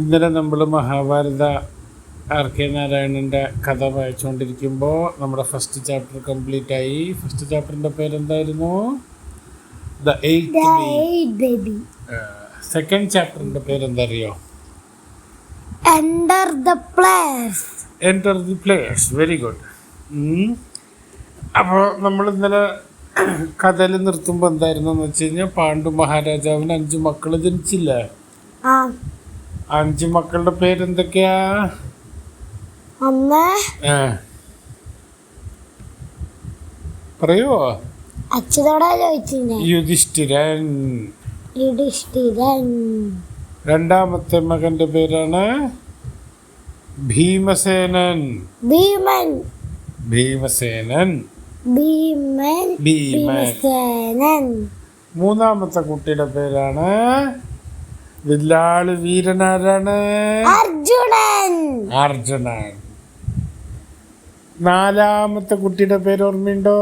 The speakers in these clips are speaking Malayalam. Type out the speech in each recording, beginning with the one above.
ഇന്നലെ നമ്മൾ മഹാഭാരത ആർ കെ നാരായണൻ്റെ കഥ വായിച്ചുകൊണ്ടിരിക്കുമ്പോൾ നമ്മുടെ ഫസ്റ്റ് ചാപ്റ്റർ കംപ്ലീറ്റ് ആയി. ഫസ്റ്റ് ചാപ്റ്ററിൻ്റെ പേരെന്തായിരുന്നു? The eighth baby. സെക്കൻഡ് ചാപ്റ്ററിൻ്റെ പേരെന്താ അറിയോ? Enter the place. Very good. അപ്പോൾ നമ്മൾ ഇന്നലെ കഥയിൽ നിർത്തുമ്പോൾ എന്തായിരുന്നു എന്ന് വെച്ച് കഴിഞ്ഞാൽ, പാണ്ഡു മഹാരാജാവിന് 5 മക്കൾ ജനിച്ചില്ലേ? 5 മക്കളുടെ പേരെന്തൊക്കെയാ? പറയുവോ? യുധിഷ്ഠിരൻ. രണ്ടാമത്തെ മകന്റെ പേരാണ് ഭീമസേനൻ. മൂന്നാമത്തെ കുട്ടിയുടെ പേരാണ് വില്ലാളി വീരനാരാണ്? അർജുനൻ. നാലാമത്തെ കുട്ടിയുടെ പേര് ഓർമ്മയുണ്ടോ?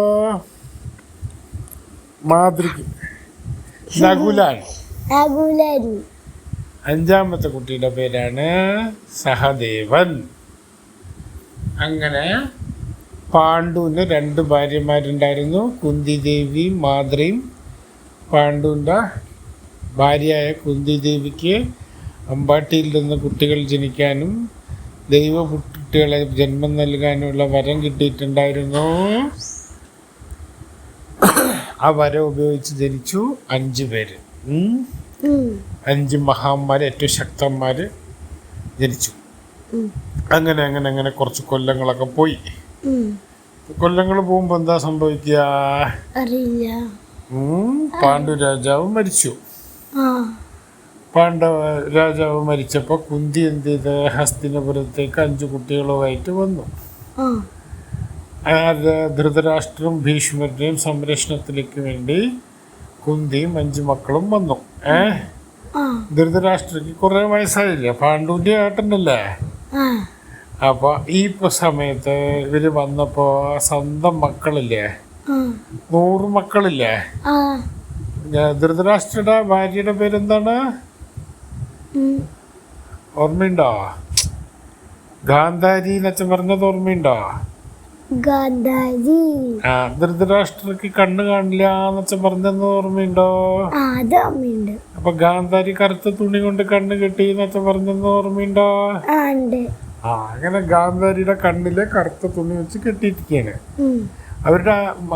നകുലൻ. അഞ്ചാമത്തെ കുട്ടിയുടെ പേരാണ് സഹദേവൻ. അങ്ങനെ പാണ്ഡുവിന് 2 ഭാര്യമാരുണ്ടായിരുന്നു, കുന്തിദേവിയും മാദ്രയും. പാണ്ഡുവിൻ്റെ ഭാര്യയായ കുന്തിദേവിക്ക് അമ്പാട്ടിയിൽ നിന്ന് കുട്ടികൾ ജനിക്കാനും ദൈവ കുട്ടികളെ ജന്മം നൽകാനുമുള്ള വരം കിട്ടിയിട്ടുണ്ടായിരുന്നു. ആ വരം ഉപയോഗിച്ച് ജനിച്ചു 5 പേര്. 5 മഹാന്മാർ, ഏറ്റവും ശക്തന്മാർ ജനിച്ചു. അങ്ങനെ കുറച്ച് കൊല്ലങ്ങളൊക്കെ പോയി. കൊല്ലങ്ങൾ പോകുമ്പോൾ എന്താ സംഭവിക്കുക? പാണ്ഡു രാജാവ് മരിച്ചു. പാണ്ഡവ രാജാവ് മരിച്ചപ്പോൾ കുന്തി എന്ത് ചെയ്ത് ഹസ്തിനപുരത്തേക്ക് 5 കുട്ടികളുമായിട്ട് വന്നു. ധൃതരാഷ്ട്രവും ഭീഷ്മരുടെയും സംരക്ഷണത്തിലേക്ക് വേണ്ടി കുന്തിയും 5 മക്കളും വന്നു. ധൃതരാഷ്ട്രക്ക് കുറെ വയസ്സായില്ലേ, പാണ്ഡുവിന്റെ ഏട്ടനല്ലേ. അപ്പൊ ഈ സമയത്ത് ഇവര് വന്നപ്പോ സ്വന്തം മക്കളില്ലേ, 100 മക്കളില്ലേ. ധൃതരാഷ്ട്രയുടെ ഭാര്യയുടെ പേരെന്താണ് ഓർമ്മയുണ്ടോ? ഗാന്ധാരി എന്നച്ച പറഞ്ഞത് ഓർമ്മയുണ്ടോ? ധൃതരാഷ്ട്രക്ക് കണ്ണ് കാണില്ല എന്നച്ച പറഞ്ഞത് ഓർമ്മയുണ്ടോ? അപ്പൊ ഗാന്ധാരി കറുത്ത തുണി കൊണ്ട് കണ്ണ് കെട്ടി എന്നച്ച പറഞ്ഞത് ഓർമ്മയുണ്ടോ? അങ്ങനെ ഗാന്ധാരിയുടെ കണ്ണിലെ കറുത്ത തുണി വെച്ച് കെട്ടിയിരിക്കുകയാണ്.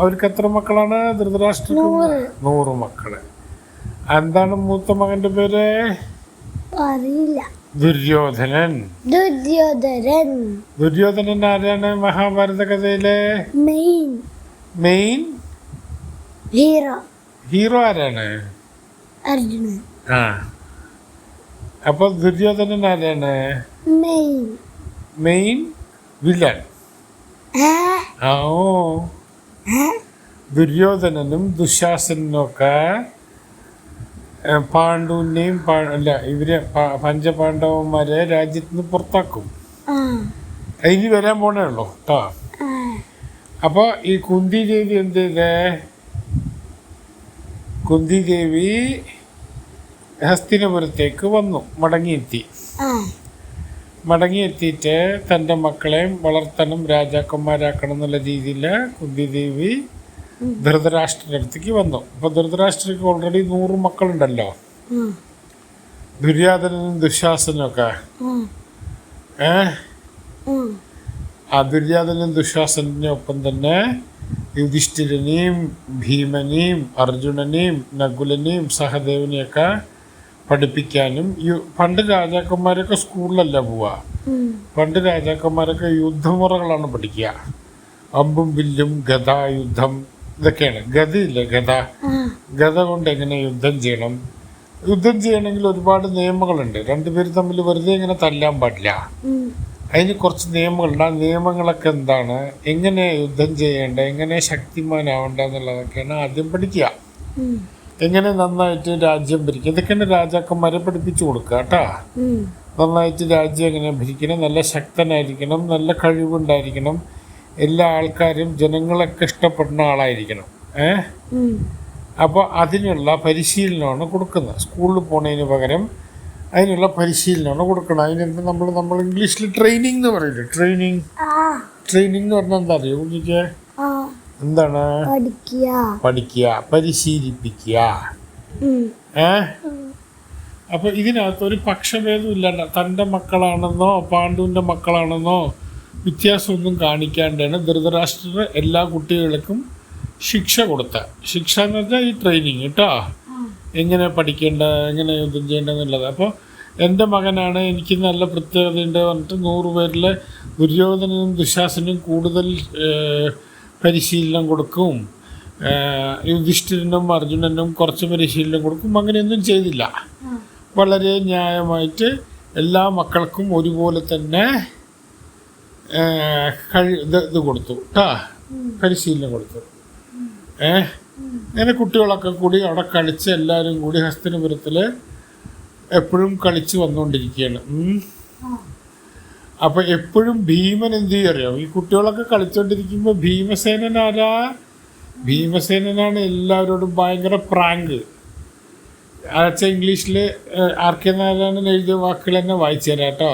അവർക്ക് എത്ര മക്കളാണ്? ധൃതരാഷ്ട്രക്ക് 100 മക്കള്. എന്താണ് മൂത്ത മകന്റെ പേര്? ദുര്യോധനൻ. ദുര്യോധനൻ ആരാണ് മഹാഭാരത കഥയിലെ മെയിൻ ഹീറോ? ആരാണ്? അർജുനൻ. അപ്പൊ ദുര്യോധനൻ ആരാണ്? Main villain. ദുര്യോധനനും ദുശാസനും ഒക്കെ പാണ്ഡുവിനെയും ഇവരെ പഞ്ചപാണ്ഡവന്മാരെ രാജ്യത്ത് നിന്ന് പുറത്താക്കും. ഇനി വരാൻ പോണേ ഉള്ളൂ കേട്ടോ. അപ്പൊ ഈ കുന്തിദേവി എന്ത് ചെയ്തേ? കുന്തിദേവി ഹസ്തിനപുരത്തേക്ക് വന്നു, മടങ്ങിയെത്തിയിട്ട് തൻ്റെ മക്കളെ വളർത്തണം, രാജാക്കന്മാരാക്കണം എന്നുള്ള രീതിയിൽ കുന്തിദേവി ധൃതരാഷ്ട്രന്റെ അടുത്തേക്ക് വന്നു. അപ്പൊ ധൃതരാഷ്ട്രക്ക് ഓൾറെഡി 100 മക്കളുണ്ടല്ലോ, ദുര്യോധനനും ദുശാസനും ഒക്കെ. ആ ദുര്യോധനനും ദുശാസനും ഒപ്പം തന്നെ യുധിഷ്ഠിരനെയും ഭീമനെയും അർജുനനെയും നകുലനെയും സഹദേവനെയൊക്കെ പഠിപ്പിക്കാനും. പണ്ട് രാജാക്കന്മാരൊക്കെ സ്കൂളിലല്ല പോവാ, പണ്ട് രാജാക്കന്മാരൊക്കെ യുദ്ധമുറകളാണ് പഠിക്കുക. അമ്പും വില്ലും ഗദായുദ്ധം ഇതൊക്കെയാണ്. ഗദയില്ലേ, ഗദ കൊണ്ട് എങ്ങനെ യുദ്ധം ചെയ്യണമെങ്കിൽ ഒരുപാട് നിയമങ്ങളുണ്ട്. 2 പേര് തമ്മിൽ വെറുതെ ഇങ്ങനെ തല്ലാൻ പാടില്ല. അതിന് കുറച്ച് നിയമങ്ങളുണ്ട്. ആ നിയമങ്ങളൊക്കെ എന്താണ്, എങ്ങനെ യുദ്ധം ചെയ്യേണ്ട, എങ്ങനെ ശക്തിമാനാവേണ്ട എന്നുള്ളതൊക്കെയാണ് ആദ്യം പഠിക്കുക. എങ്ങനെ നന്നായിട്ട് രാജ്യം ഭരിക്കുക, ഇതൊക്കെയാണ് രാജാക്കന്മാരെ പഠിപ്പിച്ചു കൊടുക്കുക കേട്ടാ. നന്നായിട്ട് രാജ്യം എങ്ങനെ ഭരിക്കണം, നല്ല ശക്തനായിരിക്കണം, നല്ല കഴിവുണ്ടായിരിക്കണം, എല്ലാ ആൾക്കാരും ജനങ്ങളൊക്കെ ഇഷ്ടപ്പെടുന്ന ആളായിരിക്കണം. അപ്പോൾ അതിനുള്ള പരിശീലനമാണ് കൊടുക്കുന്നത്. സ്കൂളിൽ പോണതിന് പകരം അതിനുള്ള പരിശീലനമാണ് കൊടുക്കണം. അതിനെന്ത് നമ്മൾ ഇംഗ്ലീഷിൽ ട്രെയിനിങ് എന്ന് പറയില്ലേ? ട്രെയിനിങ് എന്ന് പറഞ്ഞാൽ എന്താ അറിയോ കുഞ്ഞിക്ക്? എന്താണ്? പഠിക്കുക, പരിശീലിപ്പിക്കുക. അപ്പൊ ഇതിനകത്ത് ഒരു പക്ഷഭേദം ഇല്ലാണ്ട് തൻ്റെ മക്കളാണെന്നോ പാണ്ഡുവിൻ്റെ മക്കളാണെന്നോ വ്യത്യാസമൊന്നും കാണിക്കാണ്ടാണ് ധൃതരാഷ്ട്രർ എല്ലാ കുട്ടികൾക്കും ശിക്ഷ കൊടുത്ത. ശിക്ഷ എന്ന് വെച്ചാൽ ഈ ട്രെയിനിങ് കേട്ടോ, എങ്ങനെ പഠിക്കേണ്ട, എങ്ങനെ യുദ്ധം ചെയ്യേണ്ടതെന്നുള്ളത്. അപ്പോൾ എൻ്റെ മകനാണ്, എനിക്ക് നല്ല പ്രത്യേകതയുണ്ട് പറഞ്ഞിട്ട് 100 പേരിൽ ദുര്യോധനനും ദുശാസനും കൂടുതൽ പരിശീലനം കൊടുക്കും, യുധിഷ്ഠിരനും അർജുനനും കുറച്ച് പരിശീലനം കൊടുക്കും. അങ്ങനെയൊന്നും ചെയ്തില്ല. വളരെ ന്യായമായിട്ട് എല്ലാ മക്കൾക്കും ഒരുപോലെ തന്നെ ഇത് കൊടുത്തു കേട്ടോ, പരിശീലനം കൊടുത്തു. അങ്ങനെ കുട്ടികളൊക്കെ കൂടി അവിടെ കളിച്ച് എല്ലാവരും കൂടി ഹസ്തിനപുരത്തിൽ എപ്പോഴും കളിച്ച് വന്നുകൊണ്ടിരിക്കുകയാണ്. അപ്പം എപ്പോഴും ഭീമൻ എന്ത് ചെയ്യും അറിയാം? ഈ കുട്ടികളൊക്കെ കളിച്ചുകൊണ്ടിരിക്കുമ്പോൾ ഭീമസേനൻ ആരാ? ഭീമസേനനാണ് എല്ലാവരോടും ഭയങ്കര പ്രാങ്ക്. അച്ഛ ഇംഗ്ലീഷിൽ ആർ.കെ. നാരായണൻ എഴുതിയ വാക്കുകൾ തന്നെ വായിച്ചു തരാം കേട്ടോ.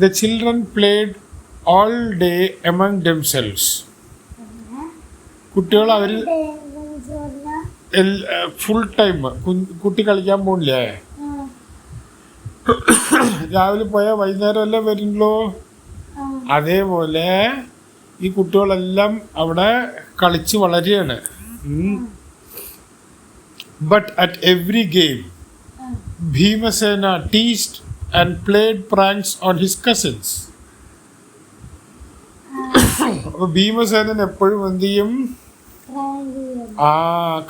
The children played all day among themselves. കുട്ടികൾ അവർ ഫുൾ ടൈം കുട്ടി കളിക്കാൻ പോണില്ലേ? രാവിലെ പോയാൽ വൈകുന്നേരം അല്ലേ വരുള്ളൂ. അതേപോലെ ഈ കുട്ടികളെല്ലാം അവിടെ കളിച്ച് വളരുകയാണ്. But at every game Bhimasena teased and played pranks on his cousins. അപ്പൊ ഭീമസേനൻ എപ്പോഴും എന്ത് ചെയ്യും? ആ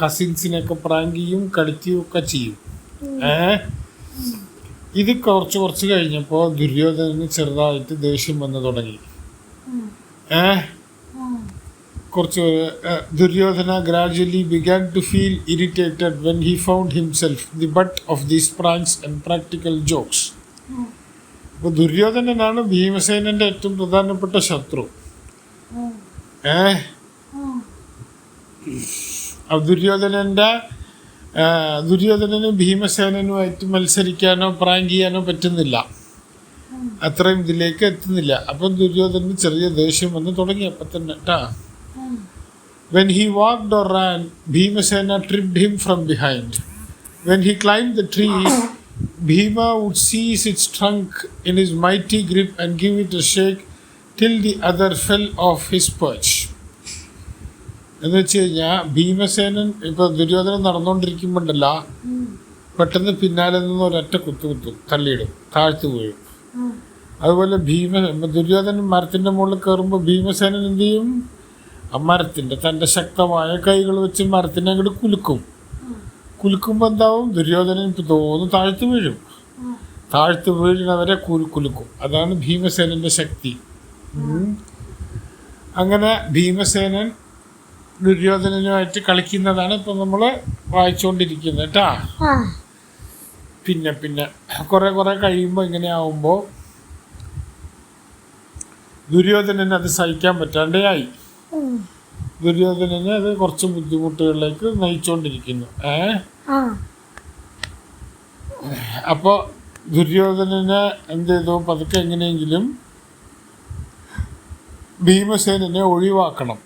കസിൻസിനെയൊക്കെ പ്രാങ്ക് ചെയ്യും, കളിക്കുകയും ഒക്കെ ചെയ്യും. ഇത് കുറച്ച് കഴിഞ്ഞപ്പോൾ ദുര്യോധനന് ചെറുതായിട്ട് ദേഷ്യം വന്നു തുടങ്ങി. Duryodhana gradually began to feel irritated when he found himself the butt of these pranks and practical jokes. അപ്പോൾ ദുര്യോധനനാണ് ഭീമസേനന്റെ ഏറ്റവും പ്രധാനപ്പെട്ട ശത്രു. ദുര്യോധനന് ഭീമസേനനുമായിട്ട് മത്സരിക്കാനോ പ്രാങ്ക് ചെയ്യാനോ പറ്റുന്നില്ല, അത്രയും ഇതിലേക്ക് എത്തുന്നില്ല. അപ്പം ദുര്യോധനന് ചെറിയ ദേഷ്യം വന്ന് തുടങ്ങി അപ്പം തന്നെ കേട്ടാ. When he walked or ran, Bhimasena tripped him from behind. When he climbed the tree, Bhima would seize its trunk in his mighty grip and give it a shake till the other fell off his perch. എന്ന് വെച്ച് കഴിഞ്ഞാൽ ഭീമസേനൻ ഇപ്പോൾ ദുര്യോധനൻ നടന്നുകൊണ്ടിരിക്കുമ്പോണ്ടല്ല, പെട്ടെന്ന് പിന്നാലെ നിന്ന് ഒരൊറ്റ കുത്തും, തള്ളിയിടും, താഴ്ത്തു വീഴും. അതുപോലെ ദുര്യോധനൻ മരത്തിൻ്റെ മുകളിൽ കയറുമ്പോൾ ഭീമസേനൻ എന്ത് ചെയ്യും? മരത്തിൻ്റെ തൻ്റെ ശക്തമായ കൈകൾ വെച്ച് മരത്തിനെ അങ്ങോട്ട് കുലുക്കുമ്പോൾ എന്താവും? ദുര്യോധനൻ ഇപ്പോൾ തോന്നുന്നു താഴ്ത്തു വീഴുന്നവരെ കുലുക്കും. അതാണ് ഭീമസേനൻ്റെ ശക്തി. അങ്ങനെ ഭീമസേനൻ ദുര്യോധനനുമായിട്ട് കളിക്കുന്നതാണ് ഇപ്പം നമ്മൾ വായിച്ചുകൊണ്ടിരിക്കുന്നത് കേട്ടാ. പിന്നെ കുറെ കഴിയുമ്പോൾ ഇങ്ങനെ ആവുമ്പോൾ ദുര്യോധനന് അത് സഹിക്കാൻ പറ്റാണ്ടായി. ദുര്യോധനന് അത് കുറച്ച് ബുദ്ധിമുട്ടുകളിലേക്ക് നയിച്ചുകൊണ്ടിരിക്കുന്നു. അപ്പോൾ ദുര്യോധനന് എന്ത് ചെയ്തു? പതുക്കെ എങ്ങനെയെങ്കിലും ഭീമസേനനെ ഒഴിവാക്കണം.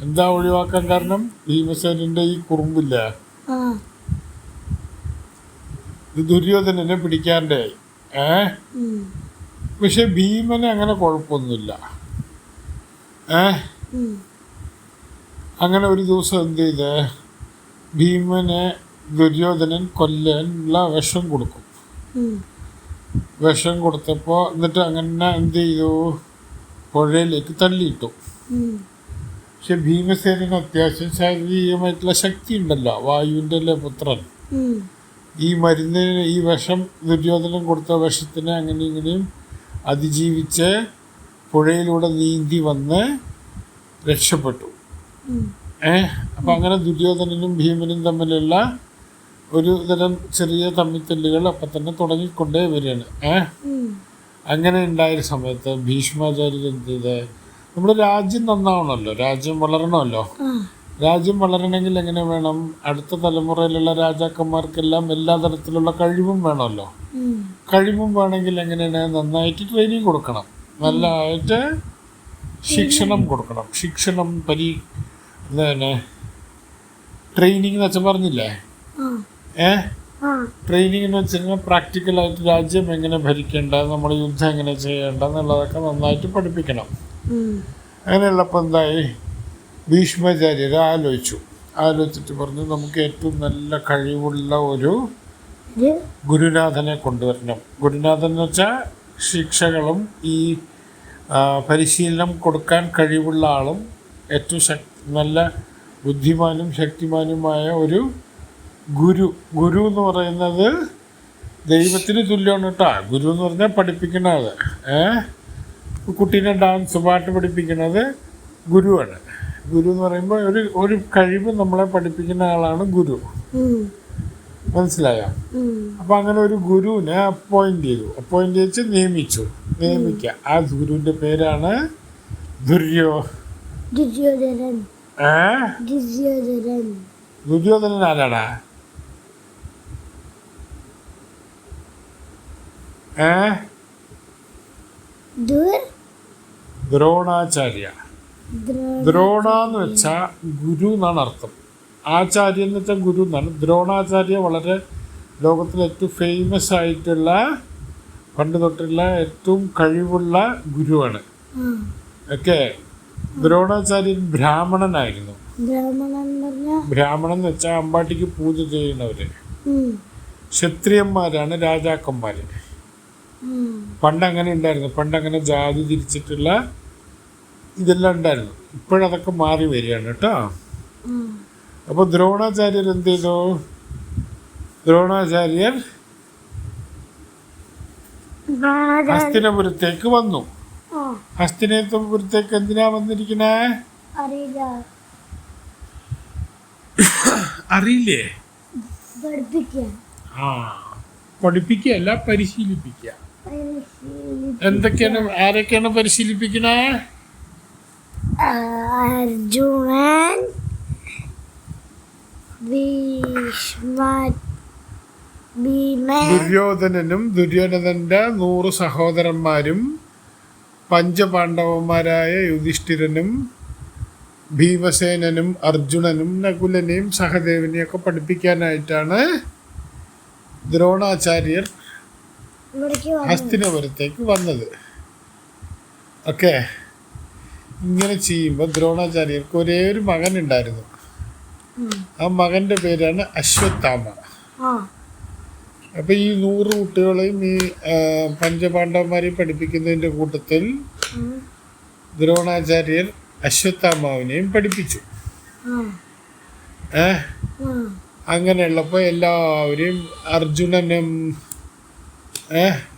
എന്താ ഒഴിവാക്കാൻ കാരണം? ഭീമസേനന്റെ ഈ കുറുമ്പില്ല, ദുര്യോധനനെ പിടിക്കാണ്ടായി. പക്ഷെ ഭീമന് അങ്ങനെ കുഴപ്പമൊന്നുമില്ല. അങ്ങനെ ഒരു ദിവസം എന്ത് ചെയ്ത് ഭീമനെ ദുര്യോധനൻ കൊല്ലാനുള്ള വിഷം കൊടുക്കും. വിഷം കൊടുത്തപ്പോൾ എന്നിട്ട് അങ്ങനെ എന്ത് ചെയ്തു? പുഴയിലേക്ക് തള്ളിയിട്ടു. പക്ഷെ ഭീമസേനന് അത്യാവശ്യം ശാരീരികമായിട്ടുള്ള ശക്തി ഉണ്ടല്ലോ, വായുവിൻ്റെ അല്ലേ പുത്രൻ. ഈ മരുന്നിന്, ഈ വിഷം, ദുര്യോധനൻ കൊടുത്ത വിഷത്തിനെ അങ്ങനെ ഇങ്ങനെയും അതിജീവിച്ച് പുഴയിലൂടെ നീന്തി വന്ന് രക്ഷപ്പെട്ടു. അപ്പം അങ്ങനെ ദുര്യോധനനും ഭീമനും തമ്മിലുള്ള ഒരു തരം ചെറിയ തമ്മിത്തല്ലുകൾ അപ്പം തന്നെ തുടങ്ങിക്കൊണ്ടേ വരികയാണ്. അങ്ങനെ ഉണ്ടായൊരു സമയത്ത് ഭീഷ്മാചാര്യർ എന്ത് ചെയ്ത്, നമ്മുടെ രാജ്യം നന്നാവണമല്ലോ, രാജ്യം വളരണമല്ലോ. രാജ്യം വളരണമെങ്കിൽ എങ്ങനെ വേണം? അടുത്ത തലമുറയിലുള്ള രാജാക്കന്മാർക്കെല്ലാം എല്ലാ തരത്തിലുള്ള കഴിവും വേണമല്ലോ. കഴിവും വേണമെങ്കിൽ എങ്ങനെയാണ്? നന്നായിട്ട് ട്രെയിനിങ് കൊടുക്കണം, നല്ലതായിട്ട് ശിക്ഷണം കൊടുക്കണം. ശിക്ഷണം എന്താണ് ട്രെയിനിങ് എന്ന് വെച്ചാൽ പറഞ്ഞില്ലേ? ട്രെയിനിങ് എന്ന് വെച്ച് കഴിഞ്ഞാൽ പ്രാക്ടിക്കലായിട്ട് രാജ്യം എങ്ങനെ ഭരിക്കേണ്ട, നമ്മൾ യുദ്ധം എങ്ങനെ ചെയ്യേണ്ട എന്നുള്ളതൊക്കെ നന്നായിട്ട് പഠിപ്പിക്കണം. അങ്ങനെയുള്ളപ്പോൾ എന്തായി? ഭീഷ്മാചാര്യർ ആലോചിച്ചിട്ട് പറഞ്ഞു, നമുക്ക് ഏറ്റവും നല്ല കഴിവുള്ള ഒരു ഗുരുനാഥനെ കൊണ്ടുവരണം. ഗുരുനാഥൻ എന്ന് വെച്ചാൽ ശിക്ഷകളും ഈ പരിശീലനം കൊടുക്കാൻ കഴിവുള്ള ആളും ഏറ്റവും നല്ല ബുദ്ധിമാനും ശക്തിമാനുമായ ഒരു ഗുരു എന്ന് പറയുന്നത് ദൈവത്തിന് തുല്യമാണ് കേട്ടോ. ഗുരു എന്ന് പറഞ്ഞാൽ പഠിപ്പിക്കുന്ന ആൾ. കുട്ടീനെ ഡാൻസ് പാട്ട് പഠിപ്പിക്കുന്നത് ഗുരുവാണ്. ഗുരു എന്ന് പറയുമ്പോൾ ഒരു കഴിവ് നമ്മളെ പഠിപ്പിക്കുന്ന ആളാണ് ഗുരു. മനസ്സിലായോ? അപ്പൊ അങ്ങനെ ഒരു ഗുരുവിനെ അപ്പോയിന്റ് ചെയ്ത് നിയമിക്കുക. ആ ഗുരുവിന്റെ പേരാണ് ദുര്യോധനൻ. ആരാടാ? ദ്രോണാചാര്യ. ദ്രോണ എന്ന് വെച്ചാ ഗുരു എന്നാണ് അർത്ഥം. ആചാര്യ എന്ന് വെച്ചാൽ ഗുരു എന്നാണ്. ദ്രോണാചാര്യ വളരെ ലോകത്തിലെ ഏറ്റവും ഫേമസ് ആയിട്ടുള്ള, പണ്ട് തൊട്ടുള്ള ഏറ്റവും കഴിവുള്ള ഗുരുവാണ്. ഓക്കെ. ദ്രോണാചാര്യൻ ബ്രാഹ്മണനായിരുന്നു. ബ്രാഹ്മണൻ എന്ന് വെച്ചാൽ അമ്പാട്ടിക്ക് പൂജ ചെയ്യുന്നവര്. ക്ഷത്രിയന്മാരാണ് രാജാക്കന്മാര്. പണ്ടങ്ങനെ ഉണ്ടായിരുന്നു. പണ്ടങ്ങനെ ജാതി തിരിച്ചിട്ടുള്ള ഇതെല്ലാം ഉണ്ടായിരുന്നു. ഇപ്പോഴതൊക്കെ മാറി വരികയാണ് കേട്ടോ. അപ്പോൾ ദ്രോണാചാര്യർ എന്ത് ചെയ്തു? ദ്രോണാചാര്യർ ഹസ്തിനപുരത്തേക്ക് വന്നു. ഹസ്തിനപുരത്തേക്ക് എന്തിനാ വന്നിരിക്കണേ? അറിയില്ലേ? പഠിപ്പിക്കുകയല്ല, പരിശീലിപ്പിക്കുക. എന്തൊക്കെയാണ്, ആരൊക്കെയാണ് പരിശീലിപ്പിക്കണേ? അർജുനൻ, ദുര്യോധനനും ദുര്യോധനന്റെ 100 സഹോദരന്മാരും പഞ്ചപാണ്ഡവന്മാരായ യുധിഷ്ഠിരനും ഭീമസേനനും അർജുനനും നകുലനെയും സഹദേവനെയും ഒക്കെ പഠിപ്പിക്കാനായിട്ടാണ് ദ്രോണാചാര്യർ ഹസ്തിനപുരത്തേക്ക് വന്നത്. ഓക്കെ. ഇങ്ങനെ ചെയ്യുമ്പോൾ ദ്രോണാചാര്യർക്ക് ഒരേ ഒരു മകൻ ഉണ്ടായിരുന്നു. ആ മകന്റെ പേരാണ് അശ്വത്ഥാമ. അപ്പൊ ഈ 100 കുട്ടികളെയും ഈ പഞ്ചപാണ്ഡവന്മാരെയും പഠിപ്പിക്കുന്നതിന്റെ കൂട്ടത്തിൽ ദ്രോണാചാര്യർ അശ്വത്ഥാമാവിനെയും പഠിപ്പിച്ചു. അങ്ങനെയുള്ളപ്പോൾ എല്ലാവരെയും അർജുനനും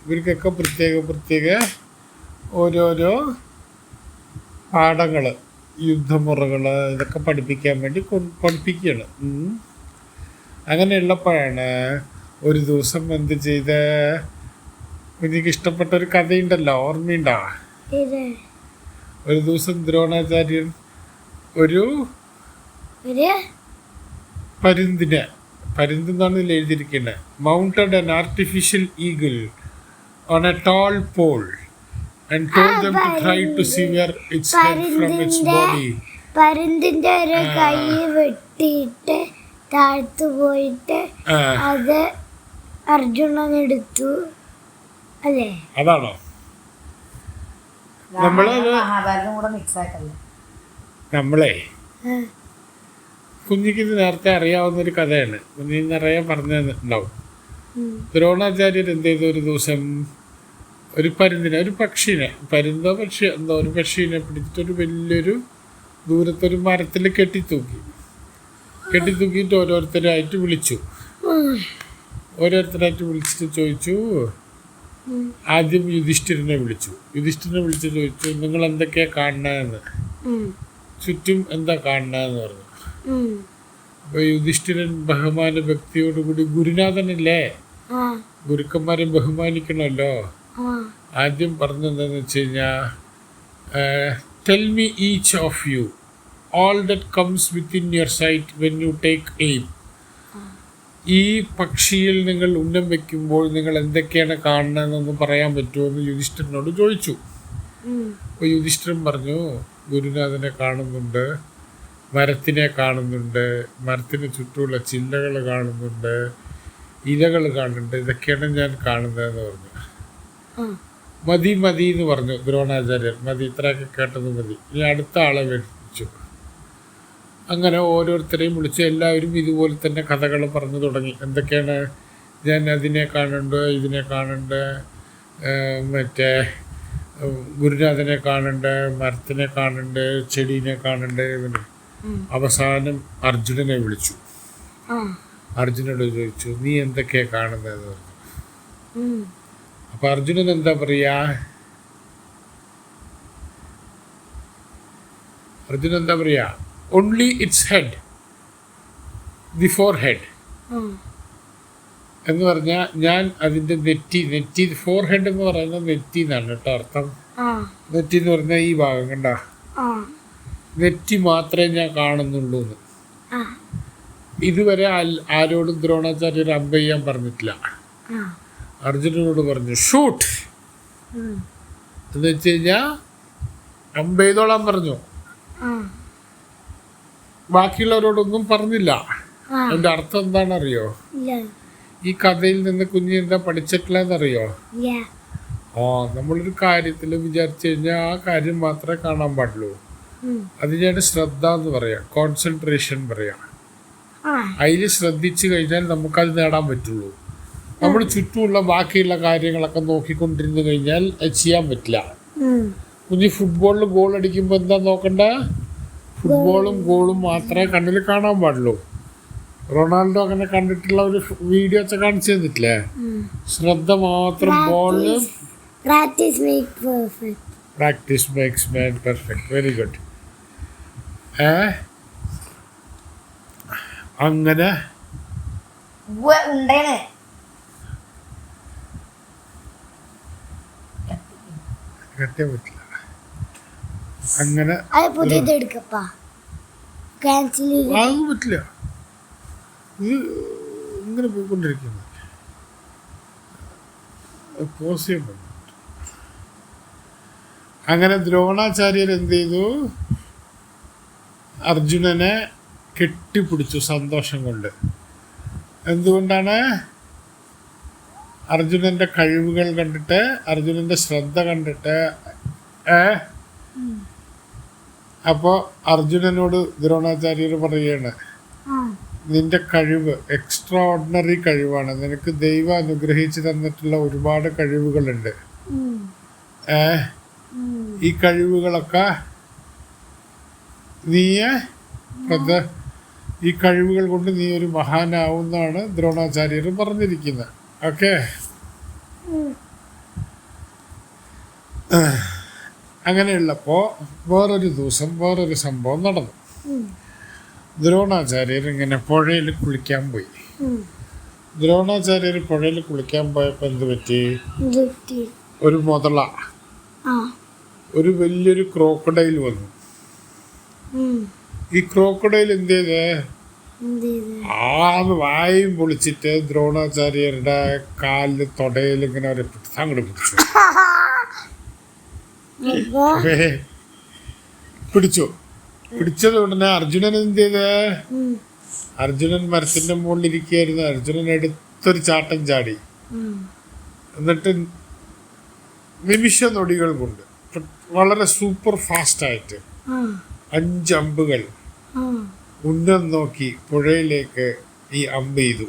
ഇവർക്കൊക്കെ പ്രത്യേക ഓരോരോ പാഠങ്ങൾ, യുദ്ധമുറകൾ, ഇതൊക്കെ പഠിപ്പിക്കാൻ വേണ്ടി പഠിപ്പിക്കുകയാണ്. അങ്ങനെയുള്ളപ്പോഴാണ് ഒരു ദിവസം എന്ത് ചെയ്ത്, എനിക്ക് ഇഷ്ടപ്പെട്ട ഒരു കഥയുണ്ടല്ലോ, ഓർമ്മയുണ്ടോ? ഒരു ദിവസം ദ്രോണാചാര്യൻ ഒരു പരുന്തെന്നാണ് ഇതിൽ എഴുതിയിരിക്കുന്നത്. Mounted an artificial eagle on a tall pole and told them to try to sever its head from its body. പരുന്തിന്റെ ഒരു കൈ വെട്ടിയിട്ട് താഴ്ത്തു പോയിട്ട് അത് അർജുനൻ എടുത്തു അല്ലേ? അതാണോ? നമ്മളെ കുഞ്ഞിക്ക് ഇത് നേരത്തെ അറിയാവുന്നൊരു കഥയാണ്. കുഞ്ഞി നിറയെ പറഞ്ഞിട്ടുണ്ടാവും. ദ്രോണാചാര്യർ എന്ത് ചെയ്തു? ഒരു ദിവസം ഒരു പക്ഷീനെ ഒരു പക്ഷീനെ പിടിച്ചിട്ട് ഒരു വലിയൊരു ദൂരത്തൊരു മരത്തിൽ കെട്ടിത്തൂക്കിയിട്ട് ഓരോരുത്തരായിട്ട് വിളിച്ചിട്ട് ചോദിച്ചു. ആദ്യം യുധിഷ്ഠിരനെ വിളിച്ച് ചോദിച്ചു, നിങ്ങൾ എന്തൊക്കെയാ കാണുന്നതെന്ന്, ചുറ്റും എന്താ കാണുന്നതെന്ന് പറഞ്ഞു. അപ്പൊ യുധിഷ്ഠിരൻ ബഹുമാന ഭക്തിയോടുകൂടി, ഗുരുനാഥനല്ലേ, ഗുരുക്കന്മാരെ ബഹുമാനിക്കണമല്ലോ, ആദ്യം പറഞ്ഞെന്താന്ന് വെച്ച് കഴിഞ്ഞാ, tell me each of you all that comes within your sight when you take aim. ഈ പക്ഷിയിൽ നിങ്ങൾ ഉന്നം വെക്കുമ്പോൾ നിങ്ങൾ എന്തൊക്കെയാണ് കാണുന്നതെന്നൊന്ന് പറയാൻ പറ്റുമോ എന്ന് യുധിഷ്ഠിരനോട് ചോദിച്ചു. അപ്പോൾ യുധിഷ്ഠിരൻ പറഞ്ഞു, ഗുരുനാഥനെ കാണുന്നുണ്ട്, മരത്തിനെ കാണുന്നുണ്ട്, മരത്തിന് ചുറ്റുമുള്ള ചില്ലകൾ കാണുന്നുണ്ട്, ഇലകൾ കാണുന്നുണ്ട്, ഇതൊക്കെയാണ് ഞാൻ കാണുന്നതെന്ന് പറഞ്ഞു. മതി മതി എന്ന് പറഞ്ഞു ദ്രോണാചാര്യൻ. മതി, ഇത്രയൊക്കെ കേട്ടത് മതി, ഇനി അടുത്ത ആളെ വിളിച്ചു. അങ്ങനെ ഓരോരുത്തരെയും വിളിച്ച് എല്ലാവരും ഇതുപോലെ തന്നെ കഥകൾ പറഞ്ഞു തുടങ്ങി. എന്തൊക്കെയാണ്, ഞാൻ അതിനെ കാണുന്നുണ്ട്, ഇതിനെ കാണുന്നുണ്ട്, മറ്റേ ഗുരുനാഥനെ കാണുന്നുണ്ട്, മരത്തിനെ കാണുന്നുണ്ട്, ചെടീനെ കാണുന്നുണ്ട്. ഇവന് അവസാനം അർജുനനെ വിളിച്ചു. അർജുനോട് ചോദിച്ചു, നീ എന്തൊക്കെയാണ് കാണുന്നതെന്ന് പറഞ്ഞു. അപ്പം അർജുനൻ എന്താ പറയാ? അർജുനൻ എന്താ പറയാ? Only it's head, the forehead എന്ന് പറഞ്ഞാൽ ഞാൻ അതിൻ്റെ നെറ്റി ഫോർ ഹെഡ് എന്ന് പറയുന്നത് നെറ്റി എന്നാണ് കേട്ടോ അർത്ഥം. നെറ്റി എന്ന് പറഞ്ഞാൽ ഈ ഭാഗം കണ്ട, നെറ്റി മാത്രമേ ഞാൻ കാണുന്നുള്ളൂ എന്ന്. ഇതുവരെ ആരോടും ദ്രോണാചാര്യർ അമ്പ ചെയ്യാൻ പറഞ്ഞിട്ടില്ല. അർജുനനോട് പറഞ്ഞു ഷൂട്ട് എന്ന് വെച്ച് കഴിഞ്ഞാൽ അമ്പ ചെയ്തോളാൻ പറഞ്ഞു. ബാക്കിയുള്ളവരോടൊന്നും പറഞ്ഞില്ല. അതിന്റെ അർത്ഥം എന്താണെന്നറിയോ? ഈ കഥയിൽ നിന്ന് കുഞ്ഞ് എന്താ പഠിച്ചിട്ടില്ലെന്നറിയോ? നമ്മളൊരു കാര്യത്തിൽ വിചാരിച്ചു കഴിഞ്ഞാൽ ആ കാര്യം മാത്രമേ കാണാൻ പാടുള്ളൂ. അതിനാണ് ശ്രദ്ധ എന്ന് പറയാം, കോൺസെൻട്രേഷൻ പറയാം. അതിൽ ശ്രദ്ധിച്ചു കഴിഞ്ഞാൽ നമുക്കത് നേടാൻ പറ്റുള്ളൂ. നമ്മൾ ചുറ്റുമുള്ള ബാക്കിയുള്ള കാര്യങ്ങളൊക്കെ നോക്കിക്കൊണ്ടിരുന്നു കഴിഞ്ഞാൽ അത് ചെയ്യാൻ പറ്റില്ല. കുഞ്ഞ് ഫുട്ബോളിൽ ഗോൾ അടിക്കുമ്പോൾ എന്താ നോക്കണ്ട? ഫുട്ബോളും ഗോളും മാത്രമേ കണ്ണിൽ കാണാൻ പാടുള്ളൂ. റൊണാൾഡോ അങ്ങനെ കണ്ടിട്ടുള്ള ഒരു വീഡിയോ ഒക്കെ കാണിച്ചു തന്നിട്ടില്ലേ? ശ്രദ്ധ മാത്രം ബോളിൽ. പ്രാക്ടീസ് മേക്സ് മാൻ പെർഫെക്റ്റ്. Very good. അങ്ങനെ കെട്ടാൻ പറ്റില്ല. അങ്ങനെ പറ്റില്ല. ഇത് ഇങ്ങനെ പോയിക്കൊണ്ടിരിക്കുന്നു. പോസ് ചെയ്യാൻ പറ്റും. അങ്ങനെ ദ്രോണാചാര്യർ എന്ത് ചെയ്തു? അർജുനനെ കെട്ടിപ്പിടിച്ചു സന്തോഷം കൊണ്ട്. എന്തുകൊണ്ടാണ്? അർജുനന്റെ കഴിവുകൾ കണ്ടിട്ട്, അർജുനന്റെ ശ്രദ്ധ കണ്ടിട്ട്. അപ്പോൾ അർജുനനോട് ദ്രോണാചാര്യർ പറയുകയാണ്, നിന്റെ കഴിവ് എക്സ്ട്രാ ഓർഡിനറി കഴിവാണ്. നിനക്ക് ദൈവം അനുഗ്രഹിച്ചു തന്നിട്ടുള്ള ഒരുപാട് കഴിവുകളുണ്ട്. ഈ കഴിവുകളൊക്കെ ഈ കഴിവുകൾ കൊണ്ട് നീ ഒരു മഹാനാവുന്നാണ് ദ്രോണാചാര്യർ പറഞ്ഞിരിക്കുന്നത്. ഓക്കെ. അങ്ങനെയുള്ളപ്പോൾ വേറൊരു ദിവസം വേറൊരു സംഭവം നടന്നു. ദ്രോണാചാര്യർ ഇങ്ങനെ പുഴയിൽ കുളിക്കാൻ പോയി. ദ്രോണാചാര്യർ പുഴയിൽ കുളിക്കാൻ പോയപ്പോൾ എന്ത് പറ്റി? ഒരു മുതല, ഒരു വലിയൊരു ക്രോക്കഡൈൽ വന്നു. ഈ ക്രോക്കഡൈൽ എന്ത് ചെയ്ത് വായും പൊളിച്ചിട്ട് ദ്രോണാചാര്യരുടെ കാലില് തൊടയിൽ ഇങ്ങനെ ഒരു അങ്ങോട്ട് പിടിച്ചത് ഉടനെ അർജുനൻ എന്ത് ചെയ്ത്? അർജുനൻ മരത്തിന്റെ മുകളിൽ ഇരിക്കുകയായിരുന്നു. അർജുനൻ എടുത്തൊരു ചാട്ടം ചാടി. എന്നിട്ട് നിമിഷ നൊടികൾ കൊണ്ട് വളരെ സൂപ്പർ ഫാസ്റ്റ് ആയിട്ട് 5 അമ്പുകൾ ഉന്നം നോക്കി പുഴയിലേക്ക് ഈ അമ്പ് ചെയ്തു.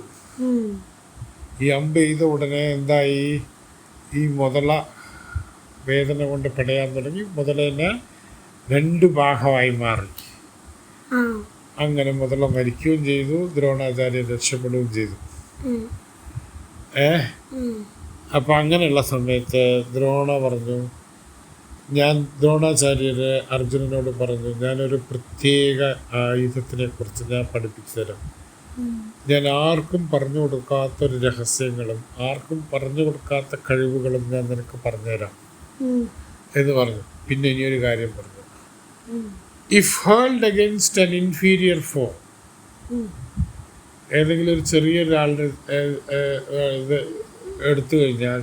ഈ അമ്പ് ചെയ്ത ഉടനെ എന്തായി? ഈ മുതല വേദന കൊണ്ട് പിടയാൻ തുടങ്ങി. മുതലേനെ 2 ഭാഗമായി മാറി. അങ്ങനെ മുതല മരിക്കുകയും ചെയ്തു, ദ്രോണാചാര്യൻ രക്ഷപ്പെടുകയും ചെയ്തു. അപ്പം അങ്ങനെയുള്ള സമയത്ത് ദ്രോണ പറഞ്ഞു, ദ്രോണാചാര്യര് അർജുനനോട് പറഞ്ഞു, ഞാനൊരു പ്രത്യേക ആയുധത്തിനെ കുറിച്ച് ഞാൻ പഠിപ്പിച്ചു തരാം. ഞാൻ ആർക്കും പറഞ്ഞു കൊടുക്കാത്തൊരു രഹസ്യങ്ങളും ആർക്കും പറഞ്ഞു കൊടുക്കാത്ത കഴിവുകളും ഞാൻ നിനക്ക് പറഞ്ഞുതരാം എന്ന് പറഞ്ഞു. പിന്നെ ഇനിയൊരു കാര്യം പറഞ്ഞു, if hurled against an inferior ഫോ, ഏതെങ്കിലും ഒരു ചെറിയൊരാളുടെ ഇത് എടുത്തു കഴിഞ്ഞാൽ,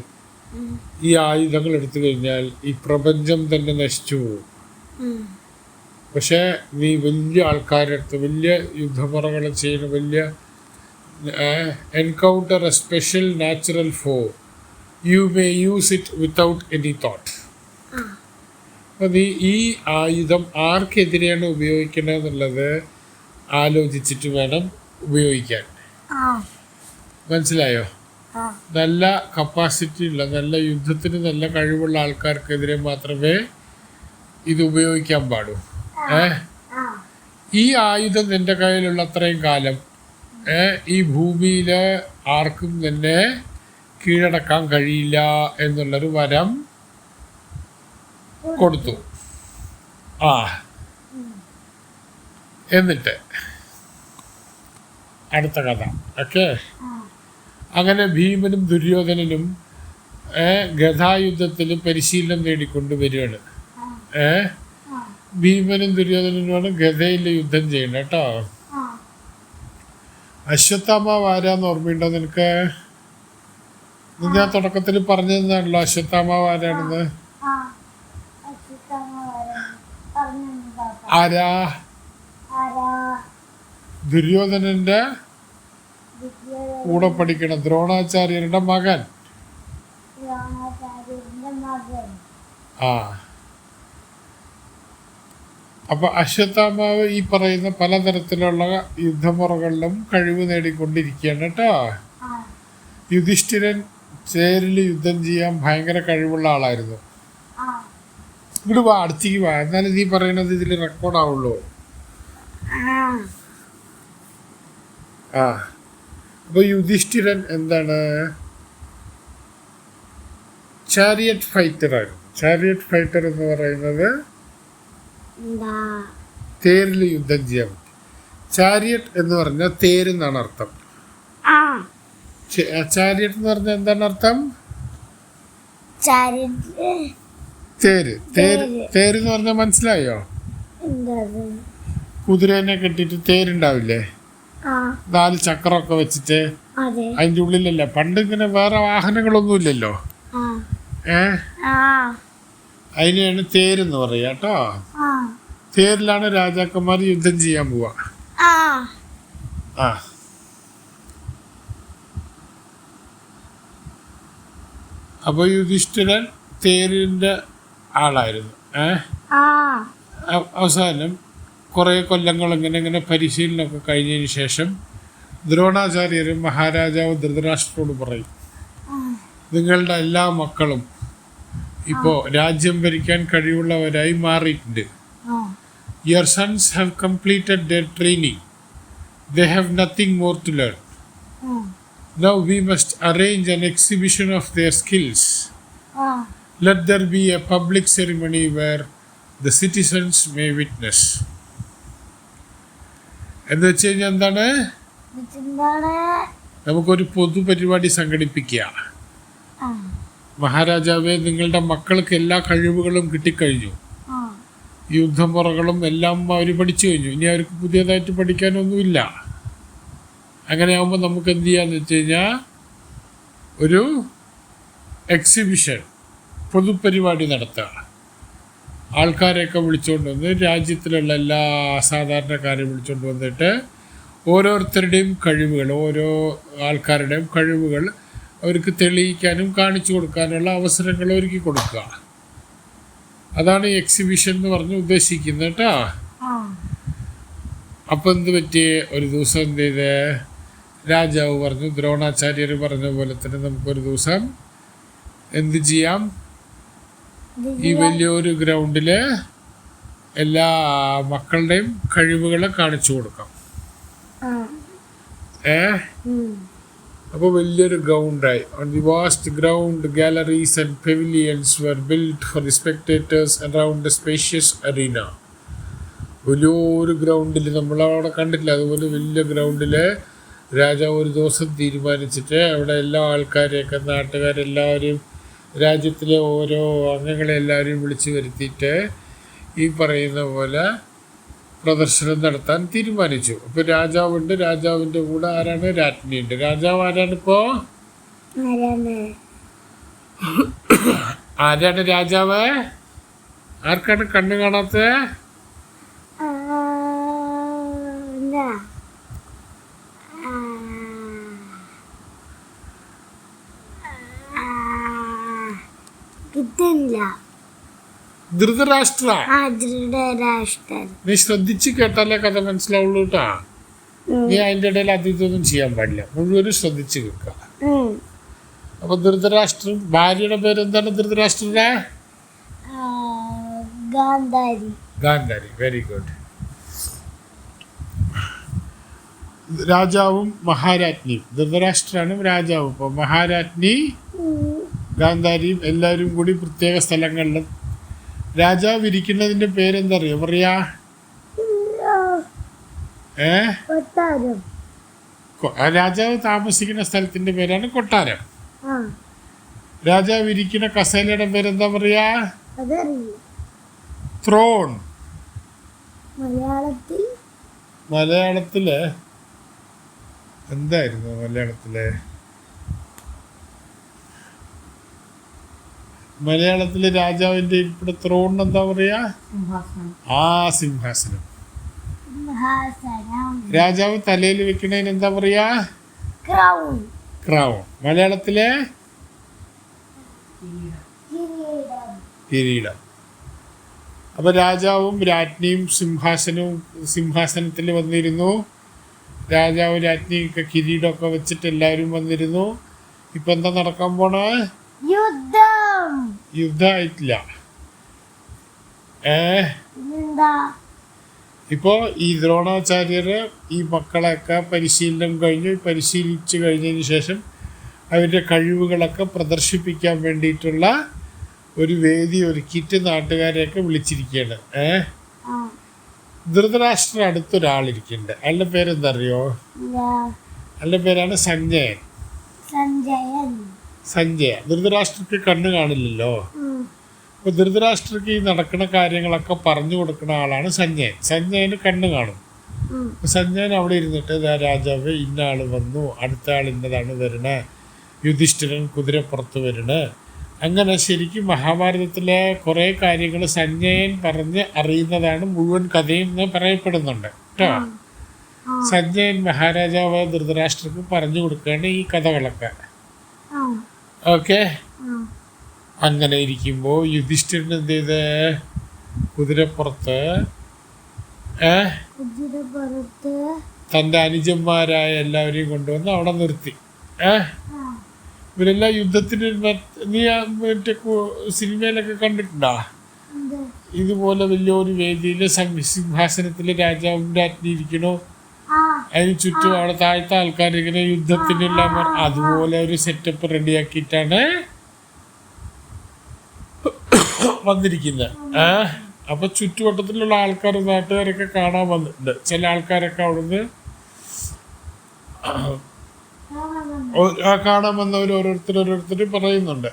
ഈ ആയുധങ്ങൾ എടുത്തു കഴിഞ്ഞാൽ ഈ പ്രപഞ്ചം തന്നെ നശിച്ചു പോകും. പക്ഷേ നീ വലിയ ആൾക്കാരുടെ അടുത്ത് വലിയ യുദ്ധമുറകൾ ചെയ്യുന്ന വലിയ എൻകൗണ്ടർ എ സ്പെഷ്യൽ നാച്ചുറൽ ഫോ, you may use it without any thought. അപ്പം നീ ഈ ആയുധം ആർക്കെതിരെയാണ് ഉപയോഗിക്കുന്നത് എന്നുള്ളത് ആലോചിച്ചിട്ട് വേണം ഉപയോഗിക്കാൻ. മനസ്സിലായോ? നല്ല കപ്പാസിറ്റി ഉള്ള, നല്ല യുദ്ധത്തിന് നല്ല കഴിവുള്ള ആൾക്കാർക്കെതിരെ മാത്രമേ ഇത് ഉപയോഗിക്കാൻ പാടൂ. ഈ ആയുധം നിന്റെ കയ്യിലുള്ള അത്രയും കാലം ഈ ഭൂമിയിൽ ആർക്കും തന്നെ കീഴടക്കാൻ കഴിയില്ല എന്നുള്ളൊരു വരം കൊടുത്തു. എന്നിട്ട് അടുത്ത കഥ. ഓക്കെ, അങ്ങനെ ഭീമനും ദുര്യോധനനും ഗദായുദ്ധത്തിൽ പരിശീലനം നേടിക്കൊണ്ട് വരികയാണ്. ഭീമനും ദുര്യോധനനുമാണ് ഗദയിൽ യുദ്ധം ചെയ്യുന്നത് കേട്ടോ. അശ്വത്ഥാമാവ് ആരാന്ന് ഓർമ്മയുണ്ടോ നിനക്ക്? ഞാൻ തുടക്കത്തിൽ പറഞ്ഞു തന്നാണല്ലോ അശ്വത്ഥാമാവ് ആരാണെന്ന്. ആരാ? ദുര്യോധനന്റെ കൂടെ പഠിക്കണം ദ്രോണാചാര്യരുടെ മകൻ. അപ്പൊ അശ്വത്ഥാമാവ് ഈ പറയുന്ന പലതരത്തിലുള്ള യുദ്ധമുറകളിലും കഴിവ് നേടിക്കൊണ്ടിരിക്കുകയാണ് കേട്ടോ. യുധിഷ്ഠിരൻ ചേരിൽ യുദ്ധം ചെയ്യാൻ ഭയങ്കര കഴിവുള്ള ആളായിരുന്നു. ഇങ്ങോട്ട് വാ, അടുത്തേക്ക് വാ, എന്നാലും നീ പറയുന്നത് ഇതിൽ റെക്കോർഡാവുള്ളൂ. അപ്പൊ യുധിഷ്ഠിരൻ എന്താണ്? ചാരിയറ്റ് ഫൈറ്റർ ആയിരുന്നു. ചാരിയറ്റ് ഫൈറ്റർ എന്ന് പറയുന്നത് തേരിൽ യുദ്ധം ചെയ്യാൻ പറ്റും. ചാരിയറ്റ് എന്ന് പറഞ്ഞാൽ തേരെന്നാണ് അർത്ഥം. ചാരിയറ്റ് എന്ന് പറഞ്ഞാൽ എന്താണ് അർത്ഥം? തേര്. തേര് എന്ന് പറഞ്ഞാൽ മനസ്സിലായോ? കുതിരേനെ കെട്ടിട്ട് തേരുണ്ടാവില്ലേ, 4 ചക്രമൊക്കെ വെച്ചിട്ട് അതിന്റെ ഉള്ളിലല്ലേ. പണ്ട് ഇങ്ങനെ വേറെ വാഹനങ്ങളൊന്നും ഇല്ലല്ലോ. അതിനെയാണ് തേരെന്ന് പറയാ കേട്ടോ. തേരിലാണ് രാജാക്കന്മാർ യുദ്ധം ചെയ്യാൻ പോവാ. അപ്പൊ യുധിഷ്ഠിരൻ തേരിന്റെ ആളായിരുന്നു. അവസാനം കുറെ കൊല്ലങ്ങൾ ഇങ്ങനെ പരിശീലനമൊക്കെ കഴിഞ്ഞതിന് ശേഷം ദ്രോണാചാര്യരും മഹാരാജാവ് ധൃതരാഷ്ട്രരോട് പറയും, നിങ്ങളുടെ എല്ലാ മക്കളും ഇപ്പോ രാജ്യം ഭരിക്കാൻ കഴിവുള്ളവരായി മാറിയിട്ടുണ്ട്. Your sons have completed their training. They have nothing more to learn. Now we must arrange an exhibition of their skills. Let there be a public ceremony where the citizens may witness. എന്ന് വെച്ച് കഴിഞ്ഞാൽ എന്താണ്? നമുക്കൊരു പൊതുപരിപാടി സംഘടിപ്പിക്കുക. മഹാരാജാവേ, നിങ്ങളുടെ മക്കൾക്ക് എല്ലാ കഴിവുകളും കിട്ടിക്കഴിഞ്ഞു, യുദ്ധമുറകളും എല്ലാം അവർ പഠിച്ചു കഴിഞ്ഞു, ഇനി അവർക്ക് പുതിയതായിട്ട് പഠിക്കാനൊന്നുമില്ല. അങ്ങനെ ആകുമ്പോൾ നമുക്ക് എന്ത് ചെയ്യാന്ന് വെച്ച് കഴിഞ്ഞാൽ ഒരു എക്സിബിഷൻ, പൊതുപരിപാടി നടത്തുക. ആൾക്കാരെയൊക്കെ വിളിച്ചുകൊണ്ട് വന്ന്, രാജ്യത്തിലുള്ള എല്ലാ സാധാരണക്കാരെയും വിളിച്ചുകൊണ്ട് വന്നിട്ട് ഓരോരുത്തരുടെയും കഴിവുകൾ, ഓരോ ആൾക്കാരുടെയും കഴിവുകൾ അവർക്ക് തെളിയിക്കാനും കാണിച്ചു കൊടുക്കാനുള്ള അവസരങ്ങൾ ഒരുക്കി കൊടുക്കുക. അതാണ് ഈ എക്സിബിഷൻ എന്ന് പറഞ്ഞ് ഉദ്ദേശിക്കുന്നത് കേട്ടോ. അപ്പം എന്ത് പറ്റി? ഒരു ദിവസം എന്ത് ചെയ്ത് രാജാവ് പറഞ്ഞു, ദ്രോണാചാര്യർ പറഞ്ഞ പോലെ തന്നെ നമുക്കൊരു ദിവസം എന്ത് ചെയ്യാം, ഈ വലിയൊരു ഗ്രൗണ്ടില് എല്ലാ മക്കളുടെയും കഴിവുകളെ കാണിച്ചു കൊടുക്കാം. അപ്പോൾ വലിയൊരു ഗ്രൗണ്ടായി. On the vast ground, galleries and pavilions were built for the spectators around the spacious arena. വലിയൊരു ഗ്രൗണ്ടിൽ, നമ്മളവിടെ കണ്ടിട്ടില്ല അതുപോലെ വലിയ ഗ്രൗണ്ടിൽ രാജാവ് ഒരു ദിവസം തീരുമാനിച്ചിട്ട് അവിടെ എല്ലാ ആൾക്കാരെയൊക്കെ, നാട്ടുകാരെല്ലാവരെയും, രാജ്യത്തിലെ ഓരോ അംഗങ്ങളെ എല്ലാവരെയും വിളിച്ചു വരുത്തിയിട്ട് ഈ പറയുന്ന പോലെ പ്രദർശനം നടത്താൻ തീരുമാനിച്ചു. അപ്പൊ രാജാവുണ്ട്, രാജാവിന്റെ കൂടെ ആരാണ്? രാജ്ഞിയുണ്ട്. രാജാവ് ആരാണിപ്പോ? ആരാണ് രാജാവ്? ആർക്കാണ് കണ്ണ് കാണാത്തത്? ധൃതരാഷ്ട്ര. നീ ശ്രദ്ധിച്ച് കേട്ടാലേ കഥ മനസ്സിലാവുള്ളൂ കേട്ടാ. നീ അതിന്റെ ഇടയിൽ അതിഥൊന്നും ചെയ്യാൻ പാടില്ല, മുഴുവനും ശ്രദ്ധിച്ച് കേൾക്കുക. അപ്പൊ ധൃതരാഷ്ട്രം, ഭാര്യയുടെ പേരെന്താണ് ധൃതരാഷ്ട്രന്റെ? ഗാന്ധാരി. Very good. രാജാവും മഹാരാജ്ഞിയും, ധൃതരാഷ്ട്രാണ് രാജാവും. അപ്പൊ മഹാരാജ്ഞി ഗാന്ധാരിയും എല്ലാവരും കൂടി പ്രത്യേക സ്ഥലങ്ങളിൽ. രാജാവ് ഇരിക്കുന്നതിന്റെ പേരെന്താ അറിയോ പറയാ? രാജാവ് താമസിക്കുന്ന സ്ഥലത്തിന്റെ പേരാണ് കൊട്ടാരം. രാജാവ് ഇരിക്കുന്ന കസേലയുടെ പേരെന്താ പറയാ? ത്രോൺ. മലയാളത്തില് എന്തായിരുന്നു? മലയാളത്തില് രാജാവിന്റെ ഇരിപ്പിട ത്രോൺ എന്താ പറയാ? സിംഹാസനം. രാജാവ് തലയിൽ വെക്കണതിന് എന്താ പറയാ? ക്രൗൺ. മലയാളത്തിലെ കിരീടം. അപ്പൊ രാജാവും രാജ്ഞിയും സിംഹാസനത്തിൽ വന്നിരുന്നു. രാജാവ് രാജ്ഞിയൊക്കെ കിരീടമൊക്കെ വെച്ചിട്ട് എല്ലാവരും വന്നിരുന്നു. ഇപ്പൊ എന്താ നടക്കാൻ പോണ? യുദ്ധമായിട്ടില്ല. ഇപ്പോ ഈ ദ്രോണാചാര്യര് ഈ മക്കളെയൊക്കെ പരിശീലിച്ചു കഴിഞ്ഞതിന് ശേഷം അവരുടെ കഴിവുകളൊക്കെ പ്രദർശിപ്പിക്കാൻ വേണ്ടിയിട്ടുള്ള ഒരു വേദി ഒരുക്കിയിട്ട് നാട്ടുകാരെയൊക്കെ വിളിച്ചിരിക്കുകയാണ്. ധൃതരാഷ്ട്ര അടുത്തൊരാളിരിക്കുന്നുണ്ട്. അയാളുടെ പേരെന്താ അറിയോ? അയാളുടെ പേരാണ് സഞ്ജയൻ. ധൃതരാഷ്ട്രക്ക് കണ്ണ് കാണില്ലല്ലോ. അപ്പൊ ധൃതരാഷ്ട്രക്ക് ഈ നടക്കുന്ന കാര്യങ്ങളൊക്കെ പറഞ്ഞു കൊടുക്കുന്ന ആളാണ് സഞ്ജയൻ. സഞ്ജയന് കണ്ണ് കാണും. സഞ്ജയൻ അവിടെ ഇരുന്നിട്ട് രാജാവ് ഇന്ന ആള് വന്നു, അടുത്ത ആൾ ഇന്നതാണ് വരണേ, യുധിഷ്ഠിരൻ കുതിരപ്പുറത്ത് വരണേ. അങ്ങനെ ശരിക്കും മഹാഭാരതത്തിലെ കുറെ കാര്യങ്ങൾ സഞ്ജയൻ പറഞ്ഞ് അറിയുന്നതാണ് മുഴുവൻ കഥയും എന്ന് പറയപ്പെടുന്നുണ്ട് കേട്ടോ. സഞ്ജയൻ മഹാരാജാവ് ധൃതരാഷ്ട്രക്ക് പറഞ്ഞു കൊടുക്കുകയാണ് ഈ കഥകളൊക്കെ. ഓക്കെ. അങ്ങനെ ഇരിക്കുമ്പോ യുധിഷ്ഠിരൻ എന്ത് ചെയ്ത് കുതിരപ്പുറത്ത് തന്റെ അനുജന്മാരായ എല്ലാവരെയും കൊണ്ടുവന്ന് അവിടെ നിർത്തി. ഇവരെല്ലാം യുദ്ധത്തിന് നീ മറ്റേ സിനിമയിലൊക്കെ കണ്ടിട്ടുണ്ടോ? ഇതുപോലെ വലിയൊരു വേദിയില് സിംഹാസനത്തില് രാജാവും രാജ്ഞി ഇരിക്കണോ, അതിന് ചുറ്റും അവിടെ താഴത്തെ ആൾക്കാരിങ്ങനെ യുദ്ധത്തിനുള്ള അതുപോലെ ഒരു സെറ്റപ്പ് റെഡിയാക്കിയിട്ടാണ് വന്നിരിക്കുന്നത്. അപ്പൊ ചുറ്റുവട്ടത്തിലുള്ള ആൾക്കാർ നാട്ടുകാരൊക്കെ കാണാൻ വന്നിട്ടുണ്ട്. ചില ആൾക്കാരൊക്കെ അവിടുന്ന് കാണാൻ വന്നവർ ഓരോരുത്തർ പറയുന്നുണ്ട്.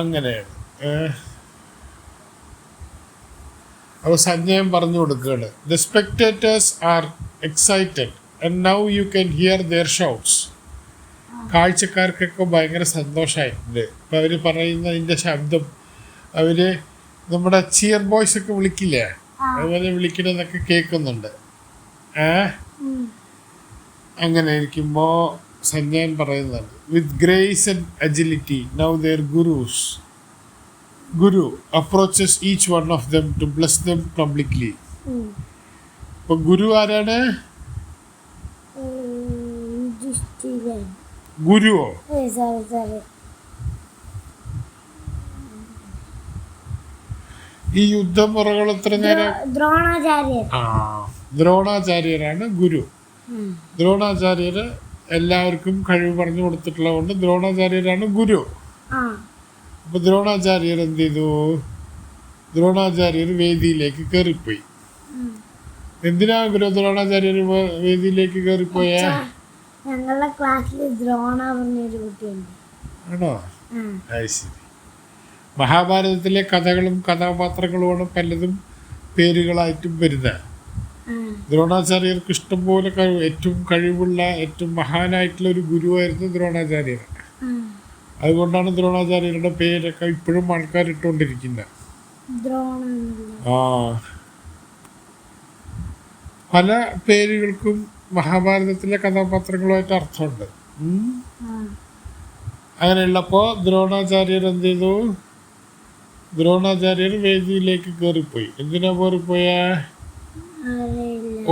അങ്ങനെയാണ്. അപ്പൊ സഞ്ജയൻ പറഞ്ഞു കൊടുക്കുകയാണ്, the spectators are excited and now you can hear their shouts. കാഴ്ചക്കാർക്കൊക്കെ ഭയങ്കര സന്തോഷമായിട്ടുണ്ട്. അപ്പൊ അവര് പറയുന്നതിന്റെ ശബ്ദം, അവര് നമ്മുടെ ചിയർ ബോയ്സ് ഒക്കെ വിളിക്കില്ലേ, അതുപോലെ വിളിക്കണമെന്നൊക്കെ കേൾക്കുന്നുണ്ട്. അങ്ങനെ ഇരിക്കുമ്പോ സഞ്ജയൻ പറയുന്നുണ്ട്, with grace and agility now there guru approaches each one of them to bless them publicly. അപ്പൊ ഗുരു ആരാണ്? ഗുരുവോ? ഈ യുദ്ധമുറകൾ എത്ര നേരം? ദ്രോണാചാര്യരാണ് ഗുരു. ദ്രോണാചാര്യര് എല്ലാവർക്കും കഴിവ് പറഞ്ഞു കൊടുത്തിട്ടുള്ളത് കൊണ്ട് ദ്രോണാചാര്യരാണ് ഗുരു. അപ്പൊ ദ്രോണാചാര്യർ എന്ത് ചെയ്തു? ദ്രോണാചാര്യർ വേദിയിലേക്ക് കയറിപ്പോയി. എന്തിനാ ദ്രോണാചാര്യർ വേദിയിലേക്ക് കയറിപ്പോയ? ഞങ്ങളുടെ ക്ലാസ്സിൽ ദ്രോണ പറഞ്ഞൊരു കുട്ടിയുണ്ട്. ആണോ? ശരി. മഹാഭാരതത്തിലെ കഥകളും കഥാപാത്രങ്ങളുമാണ് പലതും പേരുകളായിട്ടും വരുന്നത്. ദ്രോണാചാര്യർക്ക് ഇഷ്ടംപോലെ ഏറ്റവും കഴിവുള്ള ഏറ്റവും മഹാനായിട്ടുള്ള ഒരു ഗുരുവായിരുന്നു ദ്രോണാചാര്യർ. അതുകൊണ്ടാണ് ദ്രോണാചാര്യരുടെ പേരൊക്കെ ഇപ്പോഴും ആൾക്കാർ ഇട്ടുകൊണ്ടിരിക്കുന്നത്. പല പേരുകൾക്കും മഹാഭാരതത്തിലെ കഥാപാത്രങ്ങളുമായിട്ട് അർത്ഥമുണ്ട്. അങ്ങനെയുള്ളപ്പോ ദ്രോണാചാര്യർ എന്ത് ചെയ്തു? ദ്രോണാചാര്യർ വേദിയിലേക്ക് കയറിപ്പോയി. എന്തിനാ കയറിപ്പോയ?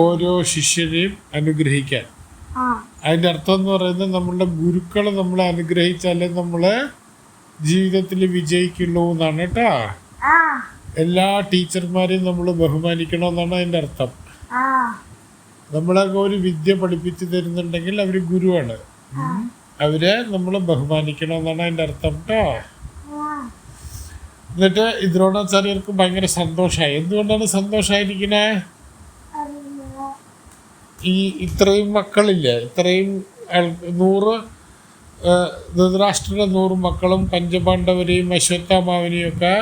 ഓരോ ശിഷ്യനെയും അനുഗ്രഹിക്കാൻ. അതിന്റെ അർത്ഥം എന്ന് പറയുന്നത് നമ്മളുടെ ഗുരുക്കളെ നമ്മളെ അനുഗ്രഹിച്ചാലേ നമ്മള് ജീവിതത്തിൽ വിജയിക്കുള്ളൂ എന്നാണ് കേട്ടാ. എല്ലാ ടീച്ചർമാരെയും നമ്മൾ ബഹുമാനിക്കണമെന്നാണ് അതിന്റെ അർത്ഥം. നമ്മളൊക്കെ ഒരു വിദ്യ പഠിപ്പിച്ചു തരുന്നുണ്ടെങ്കിൽ അവര് ഗുരുവാണ്. അവരെ നമ്മൾ ബഹുമാനിക്കണമെന്നാണ് അതിന്റെ അർത്ഥം കേട്ടോ. എന്നിട്ട് ദ്രോണാചാര്യർക്ക് ഭയങ്കര സന്തോഷമായി. എന്തുകൊണ്ടാണ് സന്തോഷമായിരിക്കണേ? ഇത്രയും മക്കളില്ലേ, ഇത്രയും 100 ധൃതരാഷ്ട്രയുടെ 100 മക്കളും പഞ്ചപാണ്ഡവരെയും അശ്വത്ഥാമാവിനെയും ഒക്കെ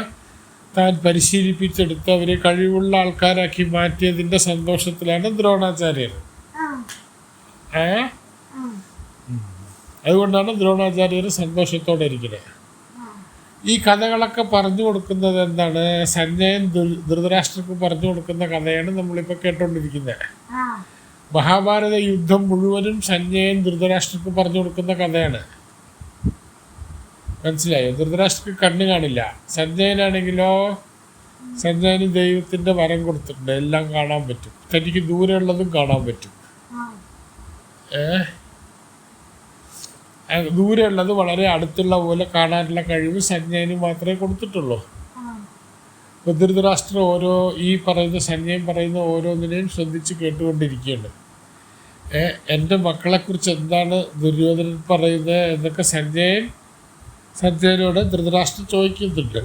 താൻ പരിശീലിപ്പിച്ചെടുത്ത് അവരെ കഴിവുള്ള ആൾക്കാരാക്കി മാറ്റിയതിന്റെ സന്തോഷത്തിലാണ് ദ്രോണാചാര്യർ. അതുകൊണ്ടാണ് ദ്രോണാചാര്യർ സന്തോഷത്തോടെ ഇരിക്കുന്നത്. ഈ കഥകളൊക്കെ പറഞ്ഞു കൊടുക്കുന്നത് എന്താണ്? സഞ്ജയൻ ധൃതരാഷ്ട്രർക്ക് പറഞ്ഞു കൊടുക്കുന്ന കഥയാണ് നമ്മളിപ്പോൾ കേട്ടോണ്ടിരിക്കുന്നത്. മഹാഭാരത യുദ്ധം മുഴുവനും സഞ്ജയൻ ധൃതരാഷ്ട്രർക്ക് പറഞ്ഞു കൊടുക്കുന്ന കഥയാണ്. മനസ്സിലായോ? ധൃതരാഷ്ട്രക്ക് കണ്ണ് കാണില്ല. സഞ്ജയനാണെങ്കിലോ, സഞ്ജയന് ദൈവത്തിന്റെ വരം കൊടുത്തിട്ടുണ്ട്, എല്ലാം കാണാൻ പറ്റും. തനിക്ക് ദൂരെയുള്ളതും കാണാൻ പറ്റും. ദൂരെയുള്ളത് വളരെ അടുത്തുള്ള പോലെ കാണാനുള്ള കഴിവ് സഞ്ജയന് മാത്രമേ കൊടുത്തിട്ടുള്ളൂ. ധൃതരാഷ്ട്രം ഈ പറയുന്ന സഞ്ജയൻ പറയുന്ന ഓരോന്നിനെയും ശ്രദ്ധിച്ച് കേട്ടുകൊണ്ടിരിക്കുകയാണ്. എൻ്റെ മക്കളെക്കുറിച്ച് എന്താണ് ദുര്യോധനൻ പറയുന്നത് എന്നൊക്കെ സഞ്ജയനോട് ധൃതരാഷ്ട്രം ചോദിക്കുന്നുണ്ട്.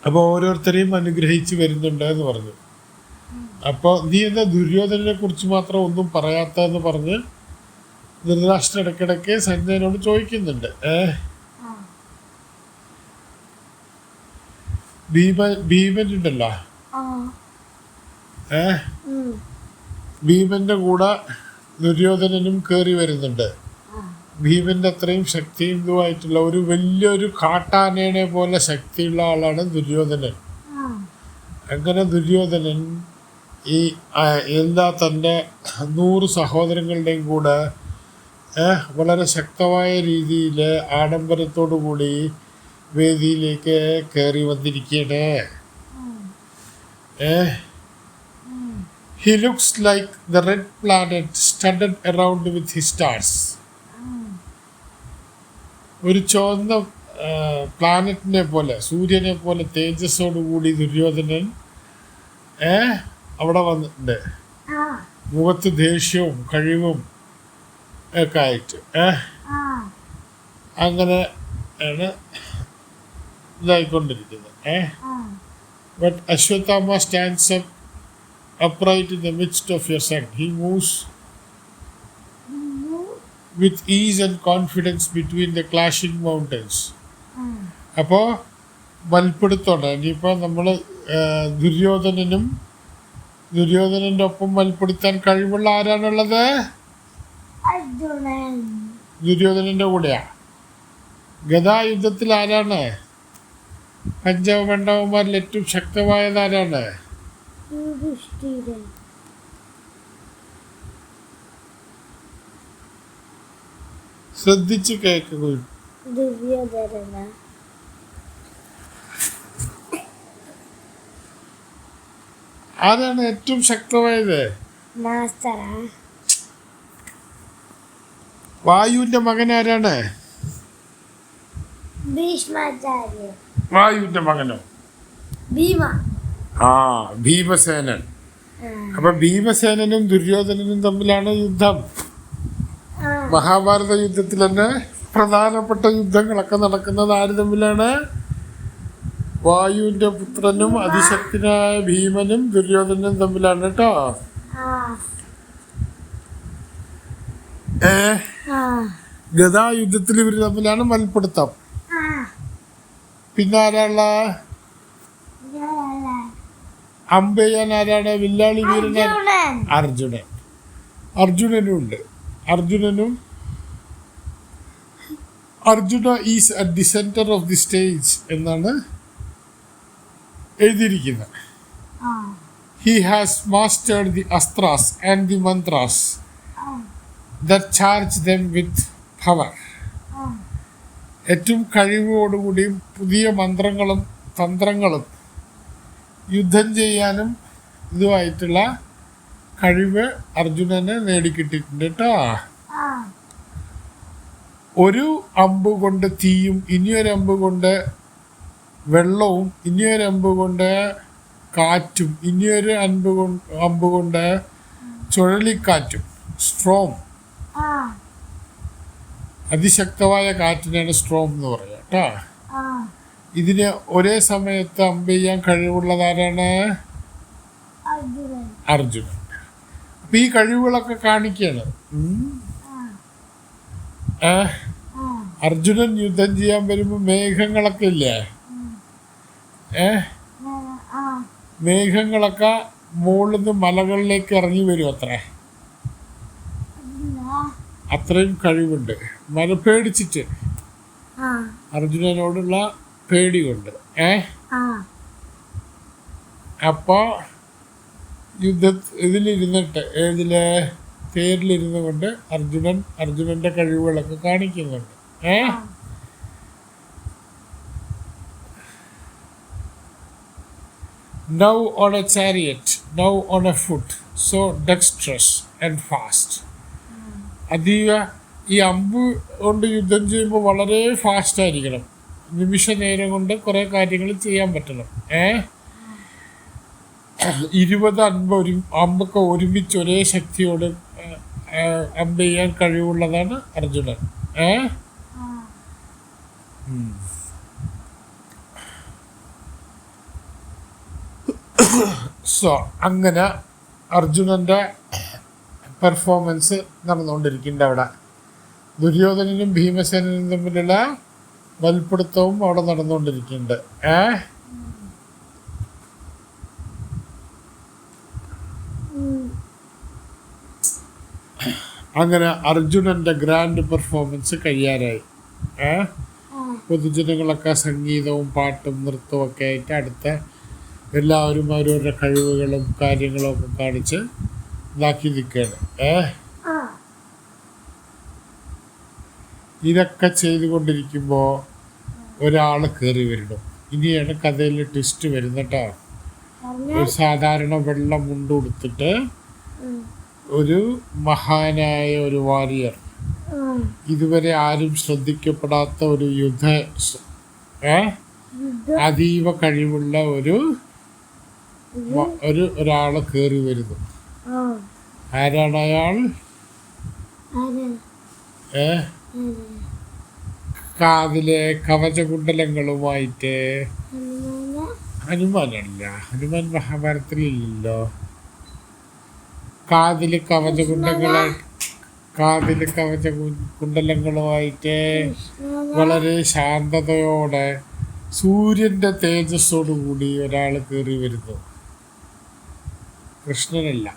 അപ്പോൾ ഓരോരുത്തരെയും അനുഗ്രഹിച്ച് വരുന്നുണ്ട് എന്ന് പറഞ്ഞു. അപ്പോൾ നീ എന്താ ദുര്യോധനെ കുറിച്ച് മാത്രം ഒന്നും പറയാത്തതെന്ന് പറഞ്ഞ് ധൃതരാഷ്ട്രം ഇടയ്ക്കിടയ്ക്ക് സഞ്ജയനോട് ചോദിക്കുന്നുണ്ട്. ഭീമൻ ഉണ്ടല്ലോ, ഭീമന്റെ കൂടെ ദുര്യോധനനും കയറി വരുന്നുണ്ട്. ഭീമന്റെ അത്രയും ശക്തിയും ഇതുമായിട്ടുള്ള ഒരു വലിയൊരു കാട്ടാനേനെ പോലെ ശക്തിയുള്ള ആളാണ് ദുര്യോധനൻ. അങ്ങനെ ദുര്യോധനൻ എല്ലാ തൻ്റെ 100 സഹോദരങ്ങളുടെയും കൂടെ വളരെ ശക്തമായ രീതിയിൽ ആഡംബരത്തോടു കൂടി വേദിയിലേക്ക് കയറി വന്നിരിക്കുകയാണ്. He looks like the red planet studded around with his stars. ഒരു ചുവന്ന പ്ലാനറ്റിനെ പോലെ, സൂര്യനെ പോലെ തേജസ്സോടുകൂടി ദുര്യോധനൻ അവിടെ വന്നിട്ടുണ്ട്. മുഖത്ത് ദേഷ്യവും കഴിവും ഒക്കെ ആയിട്ട് അങ്ങനെ ആണ് ഇതായിക്കൊണ്ടിരിക്കുന്നത്. But Ashwatthama stands upright in the midst of your son. He moves with ease and confidence between the clashing mountains. അപ്പോൾ മൽപ്പിടുത്തമാണ്. ഇനിയിപ്പോൾ നമ്മൾ ദുര്യോധനൻ്റെ ഒപ്പം മൽപ്പിടുത്താൻ കഴിവുള്ള ആരാണുള്ളത്? ദുര്യോധനന്റെ കൂടെയാ. ഗദായുദ്ധത്തിൽ ആരാണ്? പഞ്ചപാണ്ഡവന്മാരിൽ ഏറ്റവും ശക്തമായത് ആരാണ്? ശ്രദ്ധിച്ച് കേൾക്കുക. ആരാണ് ഏറ്റവും ശക്തമായത്? വായുവിന്റെ മകൻ ആരാണ്? വായുവിന്റെ മകനോ? ഭീമസേനൻ. അപ്പൊ ഭീമസേനനും ദുര്യോധനനും തമ്മിലാണ് യുദ്ധം. മഹാഭാരത യുദ്ധത്തിൽ തന്നെ പ്രധാനപ്പെട്ട യുദ്ധങ്ങളൊക്കെ നടക്കുന്നത് ആര് തമ്മിലാണ്? വായുവിന്റെ പുത്രനും അതിശക്തനായ ഭീമനും ദുര്യോധനനും തമ്മിലാണ് കേട്ടോ. ഗദായുദ്ധത്തിൽ ഇവർ തമ്മിലാണ് മൽപ്പിടുത്തം. പിന്നെ ആരാള? അമ്പെയ്യാൻ ആരാണ്? വില്ലാളി വീരൻ അർജുനൻ. അർജുനനും ഉണ്ട്. Arjuna is at the centre of the stage എന്നാണ് എഴുതിയിരിക്കുന്നത്. He has mastered the astras and the mantras that charge them with power. ഏറ്റവും കഴിവോടുകൂടിയും പുതിയ മന്ത്രങ്ങളും തന്ത്രങ്ങളും യുദ്ധം ചെയ്യാനും ഇതുമായിട്ടുള്ള കഴിവ് അർജുനന് നേടിക്കിട്ടിട്ടുണ്ട് കേട്ടോ. ഒരു അമ്പ് കൊണ്ട് തീയും, ഇനിയൊരു അമ്പ് കൊണ്ട് വെള്ളവും, ഇനിയൊരു അമ്പ് കൊണ്ട് കാറ്റും, ഇനിയൊരു അമ്പ് കൊണ്ട് ചുഴലിക്കാറ്റും. സ്ട്രോം, അതിശക്തമായ കാറ്റിനാണ് സ്ട്രോം എന്ന് പറയുക കേട്ടോ. ഇതിന് ഒരേ സമയത്ത് അമ്പെയ്യാൻ കഴിവുള്ളതാരാണ്? അർജുനൻ. അപ്പൊ ഈ കഴിവുകളൊക്കെ കാണിക്കാണ്. അർജുനൻ യുദ്ധം ചെയ്യാൻ വരുമ്പോ മേഘങ്ങളൊക്കെ ഇല്ലേ, മേഘങ്ങളൊക്കെ മുകളിൽ നിന്ന് മലകളിലേക്ക് ഇറങ്ങി വരും. അത്രയും കഴിവുണ്ട്. മല പേടിച്ചിട്ട്, അർജുനനോടുള്ള പേടി കൊണ്ട്. അപ്പോ ഇതിലിരുന്നിട്ട്, തേരിലിരുന്നു കൊണ്ട് അർജുനന്റെ കഴിവുകളൊക്കെ കാണിക്കുന്നുണ്ട്. Now on a chariot, now on a foot, so dexterous and fast. ഈ അമ്പ് കൊണ്ട് യുദ്ധം ചെയ്യുമ്പോൾ വളരെ ഫാസ്റ്റ് ആയിരിക്കണം. നിമിഷ നേരം കൊണ്ട് കുറെ കാര്യങ്ങൾ ചെയ്യാൻ പറ്റണം. 20 അമ്പൊക്കെ ഒരുമിച്ച് ഒരേ ശക്തിയോട് അമ്പ് ചെയ്യാൻ കഴിവുള്ളതാണ് അർജുനൻ. സോ അങ്ങനെ അർജുനന്റെ പെർഫോമൻസ് നടന്നുകൊണ്ടിരിക്കുന്നുണ്ട് അവിടെ. ദുര്യോധനനും ഭീമസേനനും തമ്മിലുള്ള വൽപ്പിടുത്തവും അവിടെ നടന്നുകൊണ്ടിരിക്കുന്നുണ്ട്. അങ്ങനെ അർജുനന്റെ ഗ്രാൻഡ് പെർഫോമൻസ് കഴിയാറായി. പൊതുജനങ്ങളൊക്കെ സംഗീതവും പാട്ടും നൃത്തവും ഒക്കെ ആയിട്ട് അടുത്ത എല്ലാവരും അവരവരുടെ കഴിവുകളും കാര്യങ്ങളും ഒക്കെ കാണിച്ച് ഇതാക്കി നിൽക്കുകയാണ്. ഇതൊക്കെ ചെയ്തുകൊണ്ടിരിക്കുമ്പോൾ ഒരാൾ കയറി വരണം. ഇനിയാണ് കഥയിൽ ട്വിസ്റ്റ് വരുന്നത് കേട്ടോ. ഒരു സാധാരണ വെള്ള മുണ്ട് ഉടുത്തിട്ട് ഒരു മഹാനായ ഒരു വാരിയർ, ഇതുവരെ ആരും ശ്രദ്ധിക്കപ്പെടാത്ത ഒരു അതീവ കഴിവുള്ള ഒരാള് കയറി വരുന്നു. ആരാണ് അയാൾ? കാതിലെ കവചകുണ്ടലങ്ങളുമായിട്ട്. ഹനുമാനല്ല, ഹനുമാൻ മഹാഭാരതത്തിലില്ലല്ലോ. കാതില് കവചകുണ്ടലങ്ങളുമായിട്ട് വളരെ ശാന്തതയോടെ സൂര്യന്റെ തേജസ്സോടുകൂടി ഒരാൾ കയറി വരുന്നു. കൃഷ്ണനല്ല.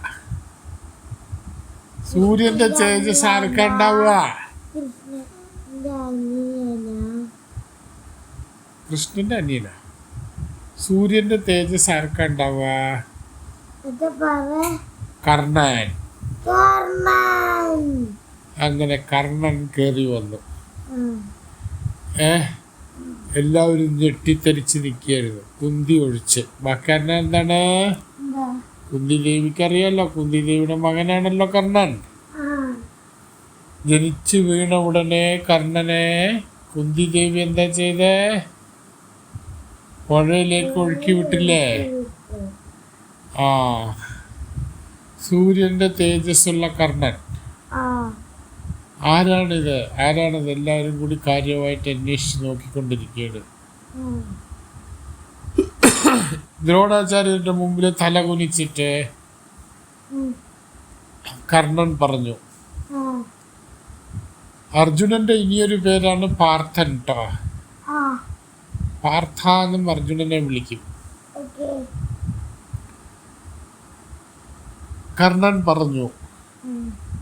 സൂര്യന്റെ തേജസ് ആർക്കുണ്ടാവുക? കൃഷ്ണന്റെ അനിയന. സൂര്യന്റെ തേജസ് ആർക്കുണ്ടാവുക? കർണൻ. അങ്ങനെ കർണൻ കയറി വന്നു. എല്ലാവരും ഞെട്ടിത്തരിച്ച് നിൽക്കുകയായിരുന്നു, കുന്തി ഒഴിച്ച്. കർണൻ എന്താണ്? കുന്തി ദേവിക്ക് അറിയാലോ, കുന്തി ദേവിയുടെ മകനാണല്ലോ കർണൻ. ജനിച്ചു വീണ ഉടനെ കർണനെ കുന്തി ദേവി എന്താ ചെയ്തേ? പുഴയിലേക്ക് ഒഴുക്കി വിട്ടില്ലേ? സൂര്യന്റെ തേജസ്സുള്ള കർണൻ. ആരാണിത്? എല്ലാവരും കൂടി കാര്യമായിട്ട് അന്വേഷിച്ച് നോക്കിക്കൊണ്ടിരിക്കുകയാണ്. ദ്രോണാചാര്യന്റെ മുമ്പിൽ തല കുനിച്ചിട്ട് കർണൻ പറഞ്ഞു, അർജുനന്റെ ഇനിയൊരു പേരാണ് പാർത്ഥൻ ട്ടോ. പാർത്ഥ എന്നും അർജുനനെ വിളിക്കും. കർണൻ പറഞ്ഞു,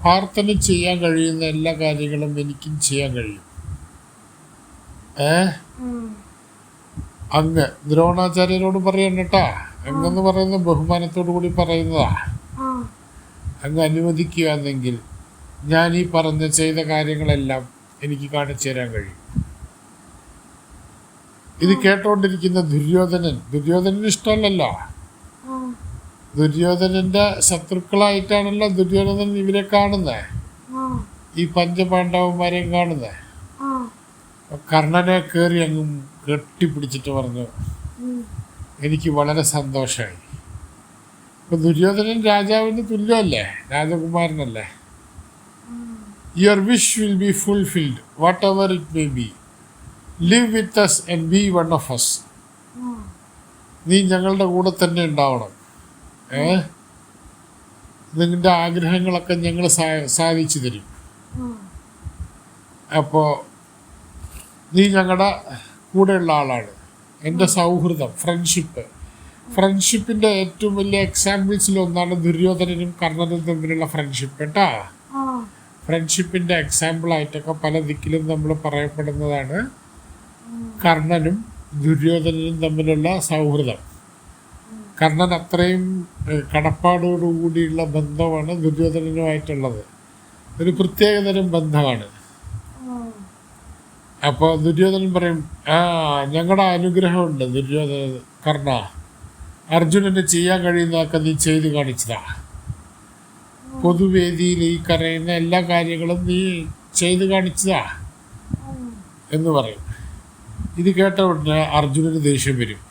പാർത്ഥന് ചെയ്യാൻ കഴിയുന്ന എല്ലാ കാര്യങ്ങളും എനിക്കും ചെയ്യാൻ കഴിയും. അങ്ങ് ദ്രോണാചാര്യരോട് പറയണ്ട കേട്ടാ. അങ്ങെന്ന് പറയുന്ന ബഹുമാനത്തോടു കൂടി പറയുന്നതാ. അങ്ങ് അനുവദിക്കുകയാണെങ്കിൽ ഞാൻ ഈ ചെയ്ത കാര്യങ്ങളെല്ലാം എനിക്ക് കാണിച്ചു തരാൻ കഴിയും. ഇത് കേട്ടോണ്ടിരിക്കുന്ന ദുര്യോധനന് ഇഷ്ടമല്ലല്ലോ. ദുര്യോധനന്റെ ശത്രുക്കളായിട്ടാണല്ലോ ദുര്യോധനൻ ഇവരെ കാണുന്നത്, ഈ പഞ്ചപാണ്ഡവന്മാരെയും കാണുന്നത്. കർണനെ കയറി അങ്ങും കെട്ടിപ്പിടിച്ചിട്ട് പറഞ്ഞു, എനിക്ക് വളരെ സന്തോഷമായി. ഇപ്പൊ ദുര്യോധനൻ രാജാവിന് തുല്യമല്ലേ, രാജകുമാരനല്ലേ. Your wish will be fulfilled whatever it may be. Live with us and be one of us. നീ ഞങ്ങളുടെ കൂടെ തന്നെ ഉണ്ടാവണം. നിങ്ങളുടെ ആഗ്രഹങ്ങളൊക്കെ ഞങ്ങൾ സാധിച്ചു തരും. അപ്പോൾ നീ ഞങ്ങളുടെ കൂടെയുള്ള ആളാണ്. എൻ്റെ സൗഹൃദം, ഫ്രണ്ട്ഷിപ്പിൻ്റെ ഏറ്റവും വലിയ എക്സാമ്പിൾസിലൊന്നാണ് ദുര്യോധനനും കർണനും തമ്മിലുള്ള ഫ്രണ്ട്ഷിപ്പ് കേട്ടാ. ഫ്രണ്ട്ഷിപ്പിൻ്റെ എക്സാമ്പിളായിട്ടൊക്കെ പല ദിക്കിലും നമ്മൾ പറയപ്പെടുന്നതാണ് കർണനും ദുര്യോധനനും തമ്മിലുള്ള സൗഹൃദം. കർണൻ അത്രയും കടപ്പാടോടുകൂടിയുള്ള ബന്ധമാണ് ദുര്യോധനനുമായിട്ടുള്ളത്. ഒരു പ്രത്യേകതരം ബന്ധമാണ്. അപ്പോൾ ദുര്യോധനൻ പറയും, ഞങ്ങളുടെ അനുഗ്രഹമുണ്ട് കർണ, അർജുനന് ചെയ്യാൻ കഴിയുന്നതൊക്കെ നീ ചെയ്തു കാണിച്ചതാ. പൊതുവേദിയിൽ ഈ കരയുന്ന എല്ലാ കാര്യങ്ങളും നീ ചെയ്തു കാണിച്ചതാ എന്ന് പറയും. ഇത് കേട്ട ഉടനെ അർജുനന് ദേഷ്യം വരും.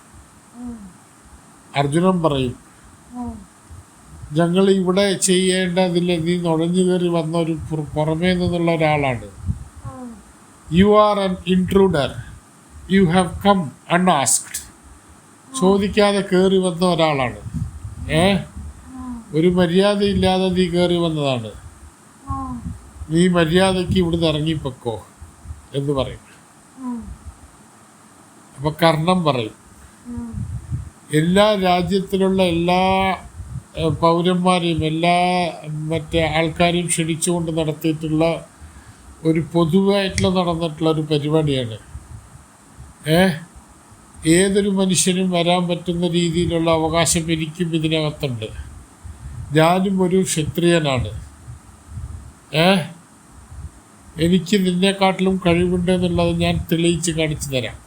അർജുനൻ പറയും, ഞങ്ങൾ ഇവിടെ ചെയ്യേണ്ടതില്ല, നീ നുഴഞ്ഞു കയറി വന്ന ഒരു പുറമേ നിന്നുള്ള ഒരാളാണ്. You are an intruder, you have come unasked. ചോദിക്കാതെ കയറി വന്ന ഒരാളാണ്. ഒരു മര്യാദയില്ലാതെ നീ കയറി വന്നതാണ്. നീ മര്യാദയ്ക്ക് ഇവിടുന്ന് ഇറങ്ങിപ്പൊക്കോ എന്ന് പറയും. അപ്പൊ കർണൻ പറയും, എല്ലാ രാജ്യത്തിലുള്ള എല്ലാ പൗരന്മാരെയും എല്ലാ മറ്റേ ആൾക്കാരെയും ക്ഷണിച്ചുകൊണ്ട് നടത്തിയിട്ടുള്ള ഒരു പൊതുവായിട്ടുള്ള നടന്നിട്ടുള്ള ഒരു പരിപാടിയാണ്. ഏതൊരു മനുഷ്യനും വരാൻ പറ്റുന്ന രീതിയിലുള്ള അവകാശം എനിക്കും ഇതിനകത്തുണ്ട്. ഞാനും ഒരു ക്ഷത്രിയനാണ്. എനിക്ക് നിന്നെക്കാട്ടിലും കഴിവുണ്ട് എന്നുള്ളത് ഞാൻ തെളിയിച്ച് കാണിച്ചു തരാം.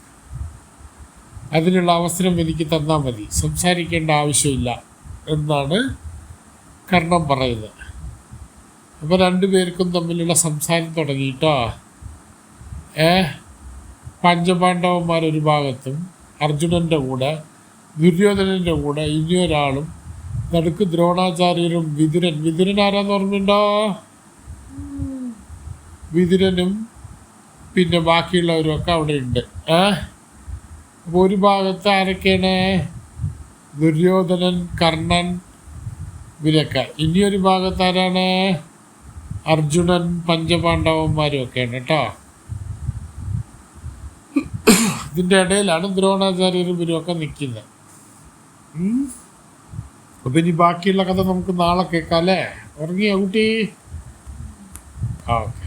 അതിനുള്ള അവസരം എനിക്ക് തന്നാൽ മതി, സംസാരിക്കേണ്ട ആവശ്യമില്ല എന്നാണ് കർണൻ പറയുന്നത്. അപ്പോൾ രണ്ടുപേർക്കും തമ്മിലുള്ള സംസാരം തുടങ്ങിയിട്ടോ. പഞ്ചപാണ്ഡവന്മാരൊരു ഭാഗത്തും അർജുനൻ്റെ കൂടെ ദുര്യോധനൻ്റെ കൂടെ ഇനിയൊരാളും, നടുക്ക് ദ്രോണാചാര്യരും വിതുരൻ ആരാന്ന് ഓർമ്മയുണ്ടോ? വിതുരനും പിന്നെ ബാക്കിയുള്ളവരും ഒക്കെ അവിടെ ഉണ്ട്. അപ്പോൾ ഒരു ഭാഗത്ത് ആരൊക്കെയാണ്? ദുര്യോധനൻ, കർണൻ, ഇവരൊക്കെ. ഇനിയൊരു ഭാഗത്ത് ആരാണ്? അർജുനൻ, പഞ്ചപാണ്ഡവന്മാരും ഒക്കെയാണ് കേട്ടോ. ഇതിൻ്റെ ഇടയിലാണ് ദ്രോണാചാര്യരും ഇവരും ഒക്കെ നിൽക്കുന്നത്. അപ്പം ഇനി ബാക്കിയുള്ള കഥ നമുക്ക് നാളെ കേൾക്കാം അല്ലേ? ഉറങ്ങിയോ കുട്ടി? ഓക്കെ.